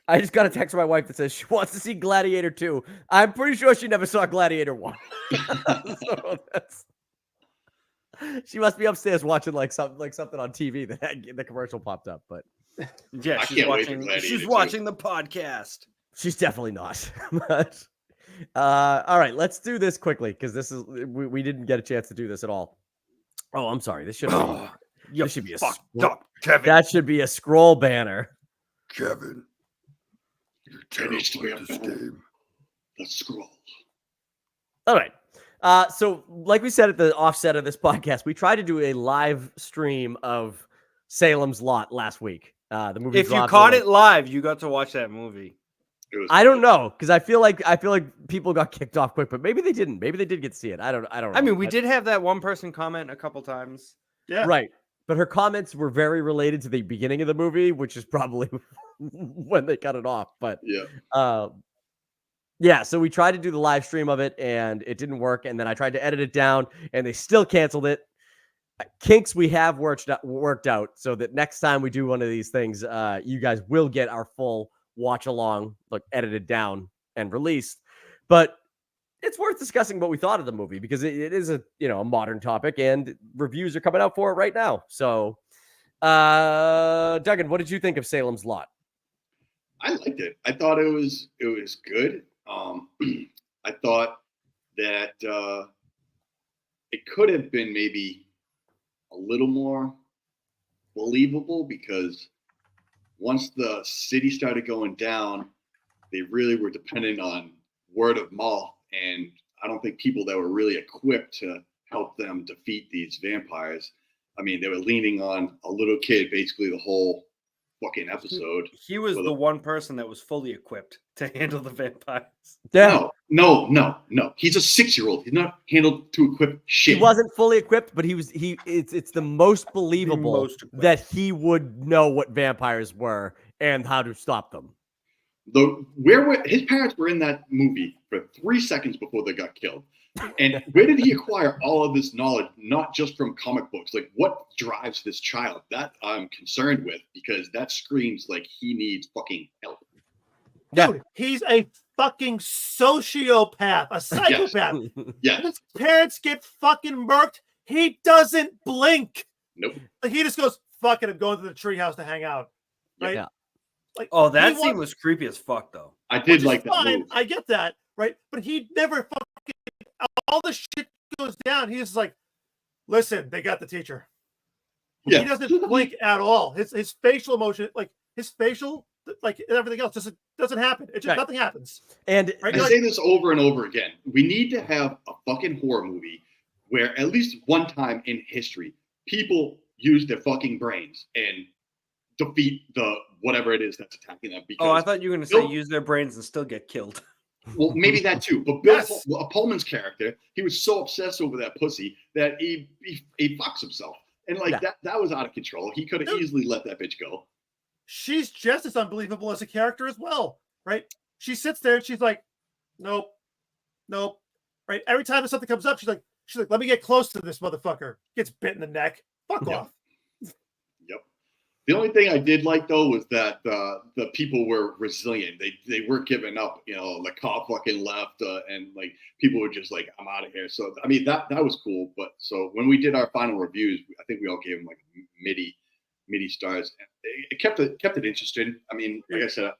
I just got a text from my wife that says she wants to see Gladiator 2. I'm pretty sure she never saw Gladiator 1. So she must be upstairs watching like something on TV that the commercial popped up. But yeah, she's watching the podcast. She's definitely not. But, all right, let's do this quickly because this is we didn't get a chance to do this at all. Oh, I'm sorry. This should be Kevin. That should be a scroll banner. Kevin, you're terrible at this game. The scrolls. All right. So like we said at the offset of this podcast, we tried to do a live stream of Salem's Lot last week. The movie. If you caught it live, you got to watch that movie. I don't know because I feel like people got kicked off quick, but maybe they didn't. Maybe they did get to see it. I don't know. I mean, we did have that one person comment a couple times. Yeah. Right. But her comments were very related to the beginning of the movie, which is probably when they cut it off. But yeah, so we tried to do the live stream of it and it didn't work. And then I tried to edit it down and they still canceled it. Kinks we have worked out so that next time we do one of these things, you guys will get our full watch along, like edited down and released. But it's worth discussing what we thought of the movie because it is a modern topic and reviews are coming out for it right now. So, Duggan, what did you think of Salem's Lot? I liked it. I thought it was good. I thought that it could have been maybe a little more believable because once the city started going down, they really were dependent on word of mouth. And I don't think people that were really equipped to help them defeat these vampires. I mean, they were leaning on a little kid basically the whole fucking episode. He was the one person that was fully equipped to handle the vampires. Yeah. No. He's a 6-year-old. He's not handled to equip shit. He wasn't fully equipped, but it's the most believable that he would know what vampires were and how to stop them. His parents were in that movie for 3 seconds before they got killed. And where did he acquire all of this knowledge, not just from comic books? Like, what drives this child? That I'm concerned with because that screams like he needs fucking help. Dude, he's a fucking sociopath, a psychopath. Yeah. His parents get fucking murked. He doesn't blink. Nope. Like, he just goes, fuck it, I'm going to the treehouse to hang out. Right? Yeah. Like, that scene was creepy as fuck, though. I did like that move. I get that, right? But he never fucking, all the shit goes down. He's just like, listen, they got the teacher. Yeah. He doesn't blink at all. His facial emotion, like his facial, like everything else, just doesn't happen. It just nothing happens. And I say this over and over again. We need to have a fucking horror movie where at least one time in history, people use their fucking brains and defeat the whatever it is that's attacking them. Because I thought you were going to say use their brains and still get killed. Well, maybe that too. But Bill Pullman's character, he was so obsessed over that pussy that he fucks himself. And like that was out of control. He could have easily let that bitch go. She's just as unbelievable as a character as well, right? She sits there and she's like, nope. Right? Every time something comes up, she's like, let me get close to this motherfucker. Gets bit in the neck. Fuck off. Yep. The only thing I did like though was that the people were resilient. They weren't giving up. The cop fucking left, and like people were just like, I'm out of here. So I mean that was cool. But so when we did our final reviews, I think we all gave them like midi stars. It kept it interesting. I mean, like I said,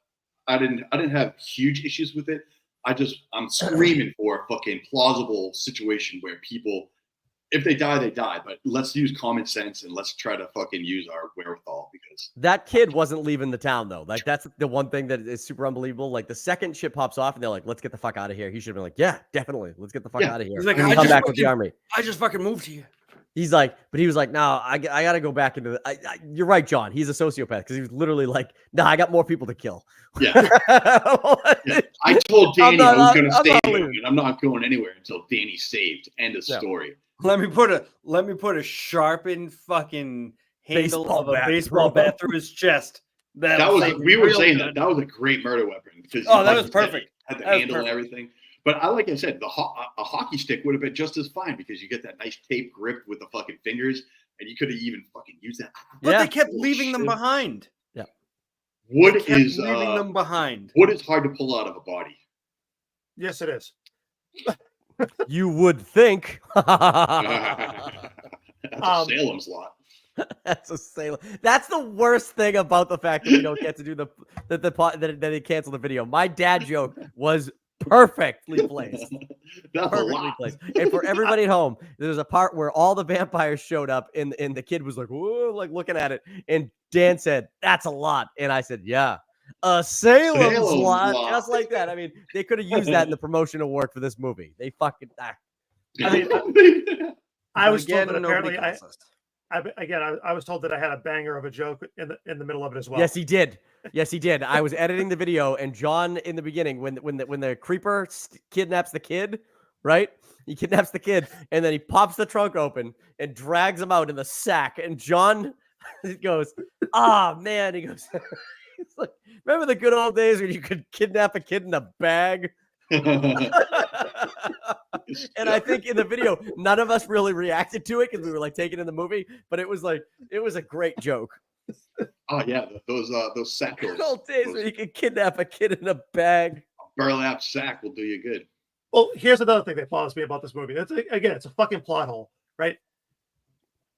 I didn't have huge issues with it. I'm screaming for a fucking plausible situation where people, if they die, they die. But let's use common sense and let's try to fucking use our wherewithal because that kid wasn't leaving the town though. Like that's the one thing that is super unbelievable. Like the second ship pops off and they're like, let's get the fuck out of here. He should have been like, yeah, definitely. Let's get the fuck out of here. He's like, come back with the army. I just fucking moved here. He was like, no, I got to go back into you're right, John. He's a sociopath because he was literally like, no, I got more people to kill. Yeah. I told Danny I was going to stay here, and I'm not going anywhere until Danny's saved. End of story. Let me put a sharpened fucking handle of a baseball bat through his chest. We were saying that was a great murder weapon because that was perfect. Had the handle and everything. But like I said, a hockey stick would have been just as fine because you get that nice tape grip with the fucking fingers. and you could have even fucking used that. But they kept leaving them behind. Yeah. Wood is leaving them behind. Wood is hard to pull out of a body. Yes, it is. You would think. That's Salem's lot. That's a Salem. That's the worst thing about the fact that we don't get to do that they cancel the video. My dad joke was perfectly placed. That's perfectly a lot. placed. And for everybody at home, there's a part where all the vampires showed up, and the kid was like, "Whoa," like looking at it, and Dan said, "That's a lot," and I said, "Yeah." Salem's lot, just like that. I mean, they could have used that in the promotional work for this movie. They fucking. I mean, I was told that apparently I was told that I had a banger of a joke in the middle of it as well. Yes, he did. Yes, he did. I was editing the video, and John in the beginning, when the creeper kidnaps the kid, right? He kidnaps the kid, and then he pops the trunk open and drags him out in the sack. And John goes, "Ah, man," he goes. He's like, remember the good old days when you could kidnap a kid in a bag? And I think in the video, none of us really reacted to it because we were like taking in the movie, but it was a great joke. Oh yeah, those sack Good old days when you could kidnap a kid in a bag. A burlap sack will do you good. Well, here's another thing that bothers me about this movie. It's a fucking plot hole, right?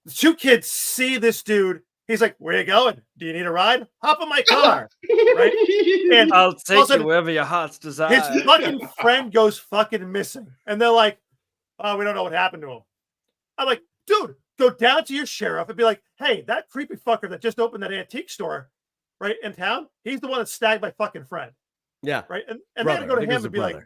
The two kids see this dude. He's like, "Where you going? Do you need a ride? Hop in my car." Right? And I'll take you wherever your heart's desire. His fucking friend goes fucking missing. And they're like, "Oh, we don't know what happened to him." I'm like, dude, go down to your sheriff and be like, "Hey, that creepy fucker that just opened that antique store right in town, he's the one that snagged my fucking friend." Yeah. Right? And they had to go to him and be like,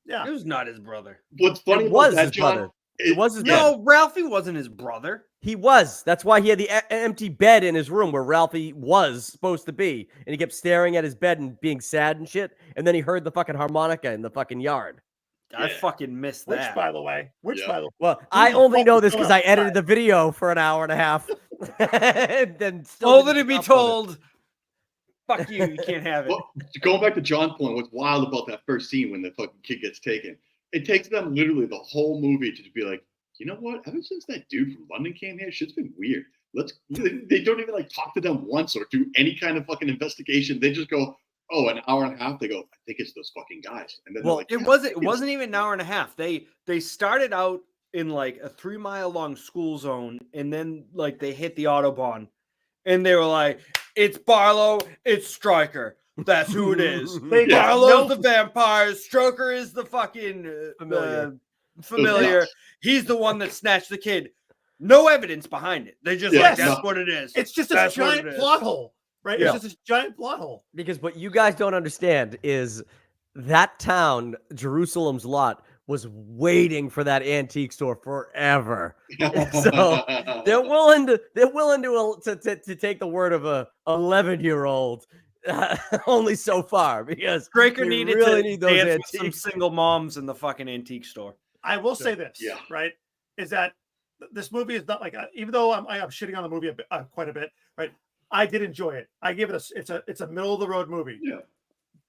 "Yeah." It was not his brother. What's funny It was about that, his John? brother. It was his brother. No, Ralphie wasn't his brother. He was. That's why he had the empty bed in his room where Ralphie was supposed to be. And he kept staring at his bed and being sad and shit. And then he heard the fucking harmonica in the fucking yard. I fucking missed Which, that. by the way, well, I only know this because I edited the video for an hour and a half. And then still Only to be told, fuck you, you can't have it. Well, going back to John's point, what's wild about that first scene when the fucking kid gets taken, it takes them literally the whole movie to be like, you know what? Ever since that dude from London came here, shit's been weird. They don't even like talk to them once or do any kind of fucking investigation. They just go, oh, an hour and a half. They go, I think it's those fucking guys. And then well, like, it wasn't even an hour and a half. They started out in like a 3-mile long school zone, and then like they hit the Autobahn, and they were like, it's Barlow, it's Stryker. That's who it is. Barlow's the vampire. Stryker is the fucking familiar. He's the one that snatched the kid. No evidence behind it. They just like, that's what it is. It's just a giant plot hole, right? Yeah. It's just a giant plot hole. Because what you guys don't understand is that town, Jerusalem's lot, was waiting for that antique store forever. So they're willing to take the word of a 11-year-old. Only so far, because Stryker needed really to need those dance with some antiques. single moms in the fucking antique store. I will say this, right? Is that this movie is not like, even though I'm shitting on the movie quite a bit, right? I did enjoy it. I give it it's a middle of the road movie. Yeah.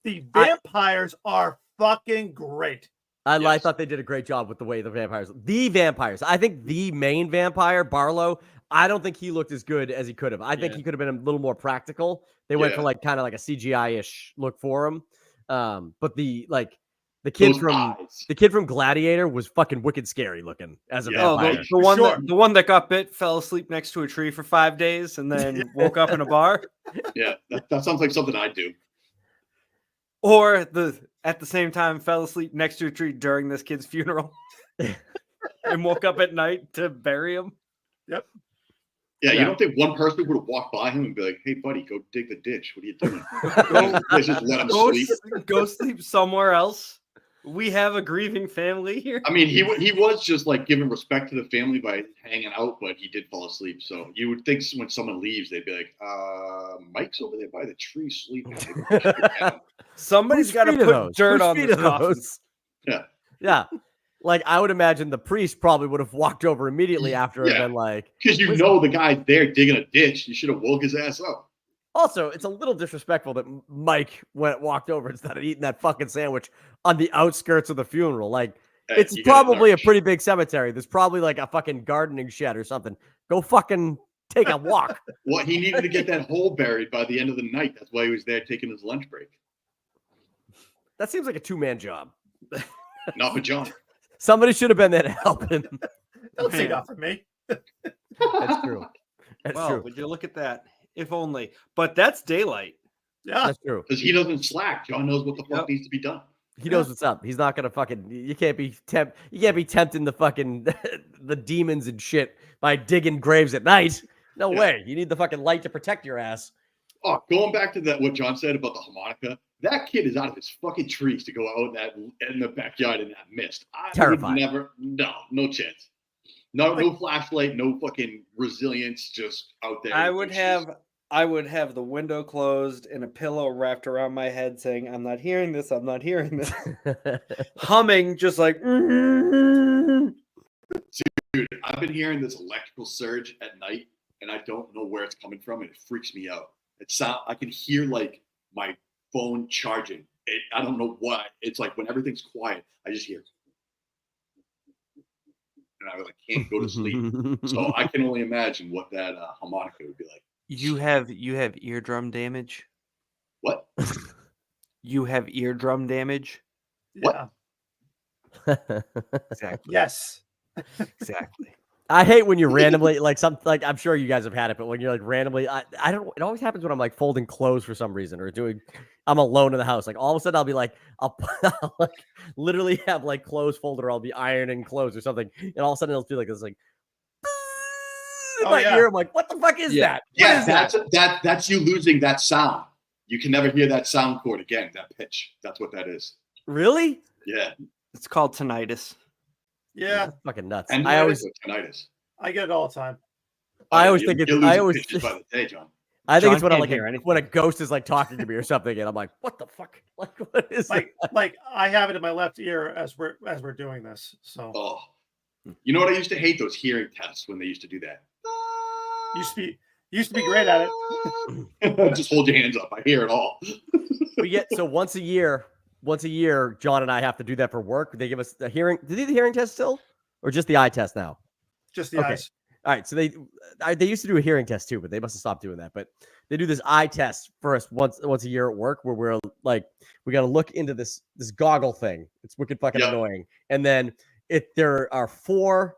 The vampires are fucking great. I thought they did a great job with the way the vampires. I think the main vampire, Barlow, I don't think he looked as good as he could have. I think he could have been a little more practical. They went for like kind of like a CGI-ish look for him. But the kid from Gladiator was fucking wicked scary looking as a vampire. The one that got bit fell asleep next to a tree for 5 days and then woke up in a bar. Yeah, that sounds like something I'd do. Or at the same time fell asleep next to a tree during this kid's funeral and woke up at night to bury him. Yep. Yeah, you don't think one person would have walked by him and be like, "Hey, buddy, go dig the ditch. What are you doing?" Just let him sleep. Go sleep somewhere else. We have a grieving family here. I mean, he was just like giving respect to the family by hanging out, but he did fall asleep. So you would think when someone leaves, they'd be like, Mike's over there by the tree sleeping. Somebody's got to put dirt on this coffin. Yeah. Yeah. Like, I would imagine the priest probably would have walked over immediately after and been like... Because you know the guy's there digging a ditch. You should have woke his ass up. Also, it's a little disrespectful that Mike walked over instead of eating that fucking sandwich on the outskirts of the funeral. Like, it's probably a pretty big cemetery. There's probably like a fucking gardening shed or something. Go fucking take a walk. Well, he needed to get that hole buried by the end of the night. That's why he was there taking his lunch break. That seems like a 2-man job. Not for John. Somebody should have been there to help him. Don't take that from me. That's true. That's well, true. would you look at that? If only. But that's daylight. Yeah. That's true. Because he doesn't slack. John knows what the fuck needs to be done. He knows what's up. He's not gonna fucking. You can't be tempting the fucking the demons and shit by digging graves at night. No way. You need the fucking light to protect your ass. Oh, going back to that, what John said about the harmonica. That kid is out of his fucking trees to go out in the backyard in that mist. Terrifying. No chance. No flashlight, no fucking resilience. Just out there. I would have the window closed and a pillow wrapped around my head saying, I'm not hearing this. I'm not hearing this. Humming just like. Dude, I've been hearing this electrical surge at night and I don't know where it's coming from and it freaks me out. I can hear like my phone charging. I don't know why. It's like when everything's quiet, I just hear. And I can't go to sleep. So I can only imagine what that harmonica would be like. You have eardrum damage? What? You have eardrum damage? Yeah. Exactly. Yes. Exactly. I hate when you randomly I'm sure you guys have had it, but when you're like randomly, I don't. It always happens when I'm like folding clothes for some reason or I'm alone in the house. Like all of a sudden I'll be like, I'll like literally have like clothes folded or I'll be ironing clothes or something, and all of a sudden it'll feel like this like. In my ear, I'm like, what the fuck is that? Yeah, that's you losing that sound. You can never hear that sound chord again. That pitch. That's what that is. Really? Yeah. It's called tinnitus. Yeah. That's fucking nuts. And I always tinnitus. I get it all the time. I always think it's. I always. Pitches by the day, John. I think John it's when when a ghost is like talking to me or something, and I'm like, what the fuck? Like, what is like I have it in my left ear as we're doing this. So. Oh. You know what? I used to hate those hearing tests when they used to do that. Used to be great at it. Just hold your hands up. I hear it all. We get so once a year, John and I have to do that for work. They give us the hearing. Do they do the hearing test still, or just the eye test now? Just the eyes. All right. So they used to do a hearing test too, but they must have stopped doing that. But they do this eye test for us once a year at work, where we're like, we got to look into this goggle thing. It's wicked fucking annoying. And then there are 4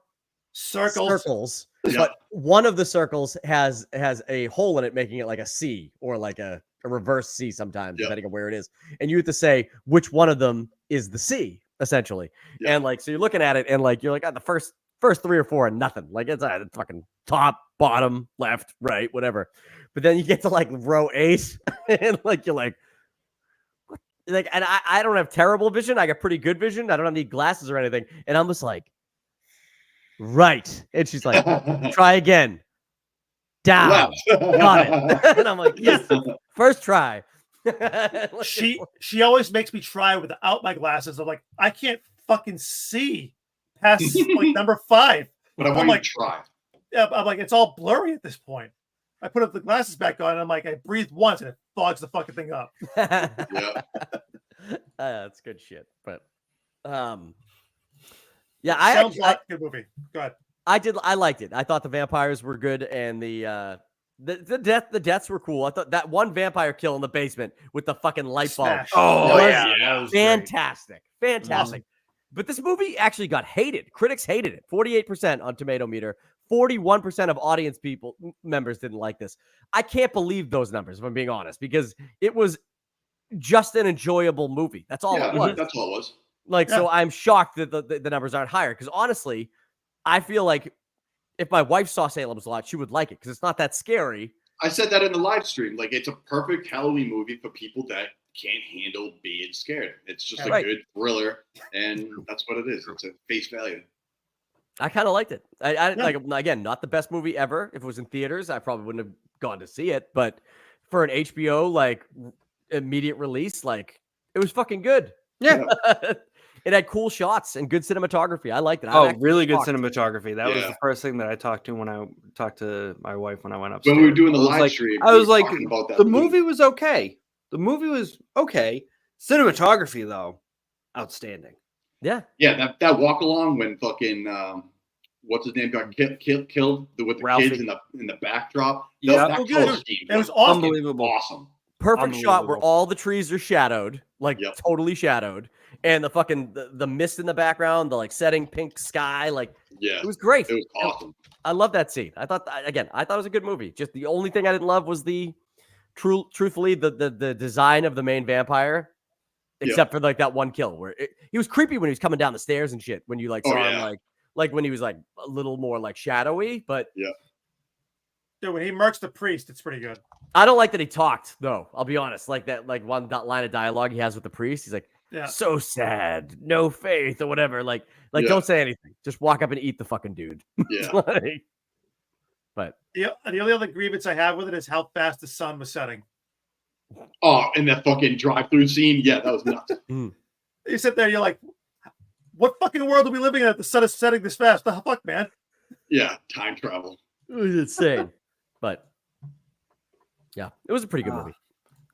circles. But one of the circles has a hole in it, making it like a C or like a reverse C sometimes, depending on where it is. And you have to say which one of them is the C, essentially. And like, so you're looking at it and like, you're like, the first 3 or 4 are nothing. Like it's fucking top, bottom, left, right, whatever. But then you get to like row 8 and like, you're like, what? Like, and I don't have terrible vision. I got pretty good vision. I don't need glasses or anything. And I'm just like, right. And she's like, try again. Down. Got it. And I'm like, yes, first try. She always makes me try without my glasses. I'm like, I can't fucking see past like number 5. But I want you to try. Yeah, I'm like, it's all blurry at this point. I put up the glasses back on and I'm like, I breathe once and it fogs the fucking thing up. Yeah. That's good shit. But yeah, good movie. Go ahead. I liked it. I thought the vampires were good, and the deaths were cool. I thought that one vampire kill in the basement with the fucking light bulb. That was fantastic, great. fantastic. But this movie actually got hated. Critics hated it. 48% on Tomato Meter. 41% of audience members didn't like this. I can't believe those numbers, if I'm being honest, because it was just an enjoyable movie. That's all it was. That's all it was. Like, so I'm shocked that the numbers aren't higher, because honestly, I feel like if my wife saw Salem's Lot, she would like it because it's not that scary. I said that in the live stream. Like, it's a perfect Halloween movie for people that can't handle being scared. It's just a good thriller, and that's what it is. It's a face value. I kind of liked it. I like, again, not the best movie ever. If it was in theaters, I probably wouldn't have gone to see it. But for an HBO like immediate release, like, it was fucking good. Yeah. It had cool shots and good cinematography. I liked it. Really good cinematography. That was the first thing that I talked to when I talked to my wife when I went upstairs. When we were doing the live stream, I was like, the movie was okay. The movie was okay. Cinematography, though, outstanding. Yeah. Yeah, that walk along when fucking what's his name got killed with the Ralphie. kids in the backdrop. Yeah. That Oh, color good. scheme It was awesome. Unbelievable. Awesome. Perfect shot where Unbelievable. all the trees are shadowed, like Yep. totally shadowed, and the fucking the mist in the background, the like setting pink sky, like Yeah, it was great. it was awesome. I love that scene. I thought it was a good movie. Just the only thing I didn't love was truthfully the design of the main vampire, except for like that one kill where he was creepy when he was coming down the stairs and shit. When you like saw him like when he was like a little more like shadowy, but yeah. Dude, when he murks the priest, it's pretty good. I don't like that he talked though. I'll be honest. Like that, like one line of dialogue he has with the priest. He's like, so sad, no faith or whatever. Like don't say anything. Just walk up and eat the fucking dude. Yeah. But the only other grievance I have with it is how fast the sun was setting. Oh, and that fucking drive-through scene. Yeah, that was nuts. You sit there, you're like, what fucking world are we living in that the sun is setting this fast? The fuck, man? Yeah, time travel. It was insane. But yeah, it was a pretty good movie.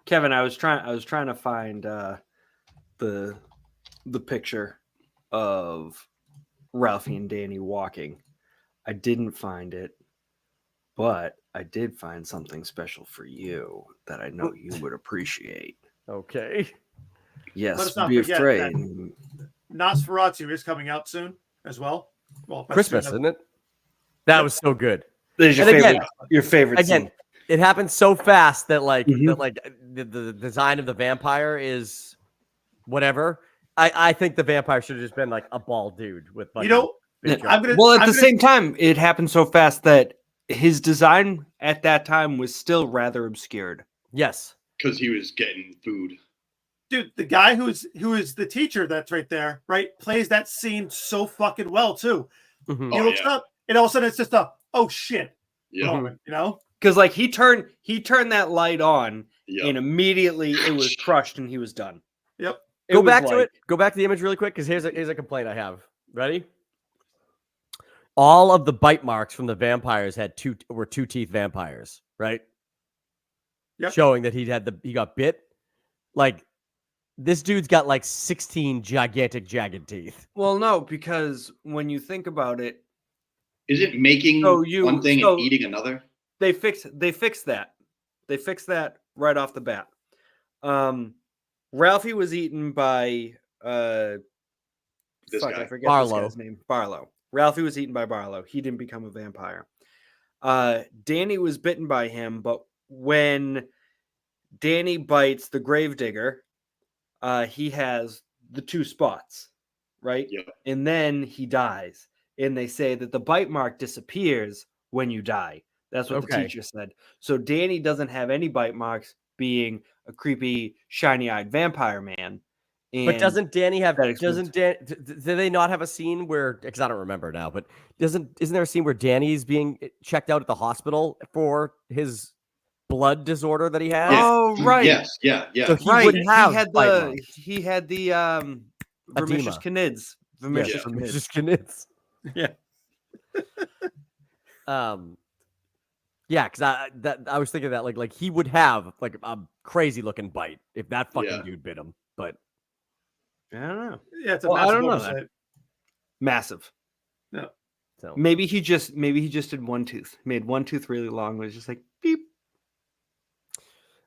Kevin, I was trying to find the picture of Ralphie and Danny walking. I didn't find it, but I did find something special for you that I know you would appreciate. Okay. Yes, Let us not be forget afraid. that Nosferatu is coming out soon as well. Well, Christmas, isn't it? That was so good. There's your favorite again, scene. It happens so fast that the design of the vampire is whatever. I think the vampire should have just been like a bald dude with like At the same time, it happened so fast that his design at that time was still rather obscured. Yes, because he was getting food. Dude, the guy who is the teacher that's right there, right, plays that scene so fucking well too. Mm-hmm. He looks up, and all of a sudden it's just a oh shit moment, you know? Because like he turned that light on, and immediately it was crushed, and he was done. Yep. Go back to the image really quick because here's a complaint I have. Ready? All of the bite marks from the vampires were two teeth vampires, right? Yep. Showing that he got bit. Like this dude's got like 16 gigantic jagged teeth. Well, no, because when you think about it, is it making one thing and eating another? They fixed that. They fixed that right off the bat. Ralphie was eaten by I forget Barlow. this guy's name. Barlow. Ralphie was eaten by Barlow. He didn't become a vampire. Danny was bitten by him, but when Danny bites the gravedigger, he has the two spots, right? Yep. And then he dies. And they say that the bite mark disappears when you die. That's what the teacher said. So Danny doesn't have any bite marks, being a creepy, shiny-eyed vampire man. But doesn't Danny have? Do they not have a scene where? Because I don't remember now. But isn't there a scene where Danny's being checked out at the hospital for his blood disorder that he has? Oh, right. Yes. Yeah. So he wouldn't have. He had the vermicious canids. Vermicious canids. Yeah. Yeah, because I was thinking that like he would have like a crazy looking bite if that fucking dude bit him. But I don't know. Yeah, it's a I massive don't know oversight. that. Massive. No. So maybe he just did one tooth. Made one tooth really long. Was just like beep.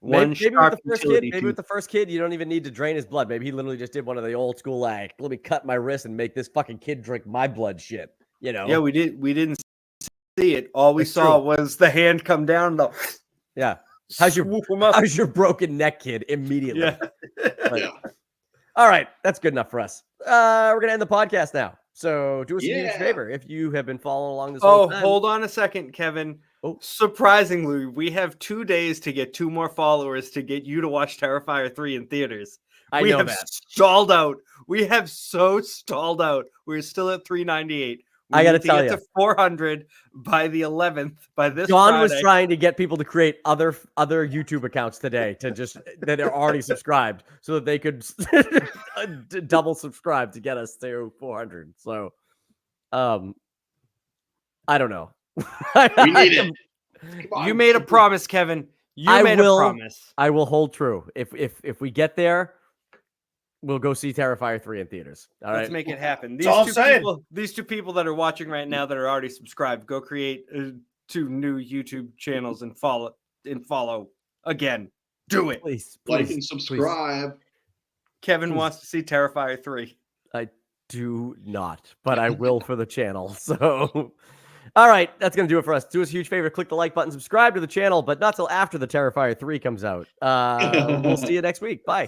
Maybe with the first kid, you don't even need to drain his blood. Maybe he literally just did one of the old school like, let me cut my wrist and make this fucking kid drink my blood shit. You know? Yeah, we didn't see it. All we saw was the hand come down. Yeah. How's your broken neck, kid? Immediately. Yeah. All right, that's good enough for us. We're gonna end the podcast now. So do us a huge favor if you have been following along this whole time. Hold on a second, Kevin. Surprisingly, we have 2 days to get 2 more followers to get you to watch Terrifier 3 in theaters. We have stalled out. We have so stalled out. We're still at 398. I got to tell you, to 400 by the 11th. By this, John was trying to get people to create other YouTube accounts today to just that are already subscribed, so that they could double subscribe to get us to 400. So, I don't know. We need it. You made a promise, Kevin. You made a promise. I will hold true. If we get there, we'll go see Terrifier 3 in theaters. All right. Let's make it happen. That's all I'm saying. These two people that are watching right now that are already subscribed, go create 2 new YouTube channels and follow again. Do it. Please, Like and subscribe. Kevin wants to see Terrifier 3. I do not, but I will for the channel. So, all right, that's going to do it for us. Do us a huge favor. Click the like button, subscribe to the channel, but not till after the Terrifier 3 comes out. We'll see you next week. Bye.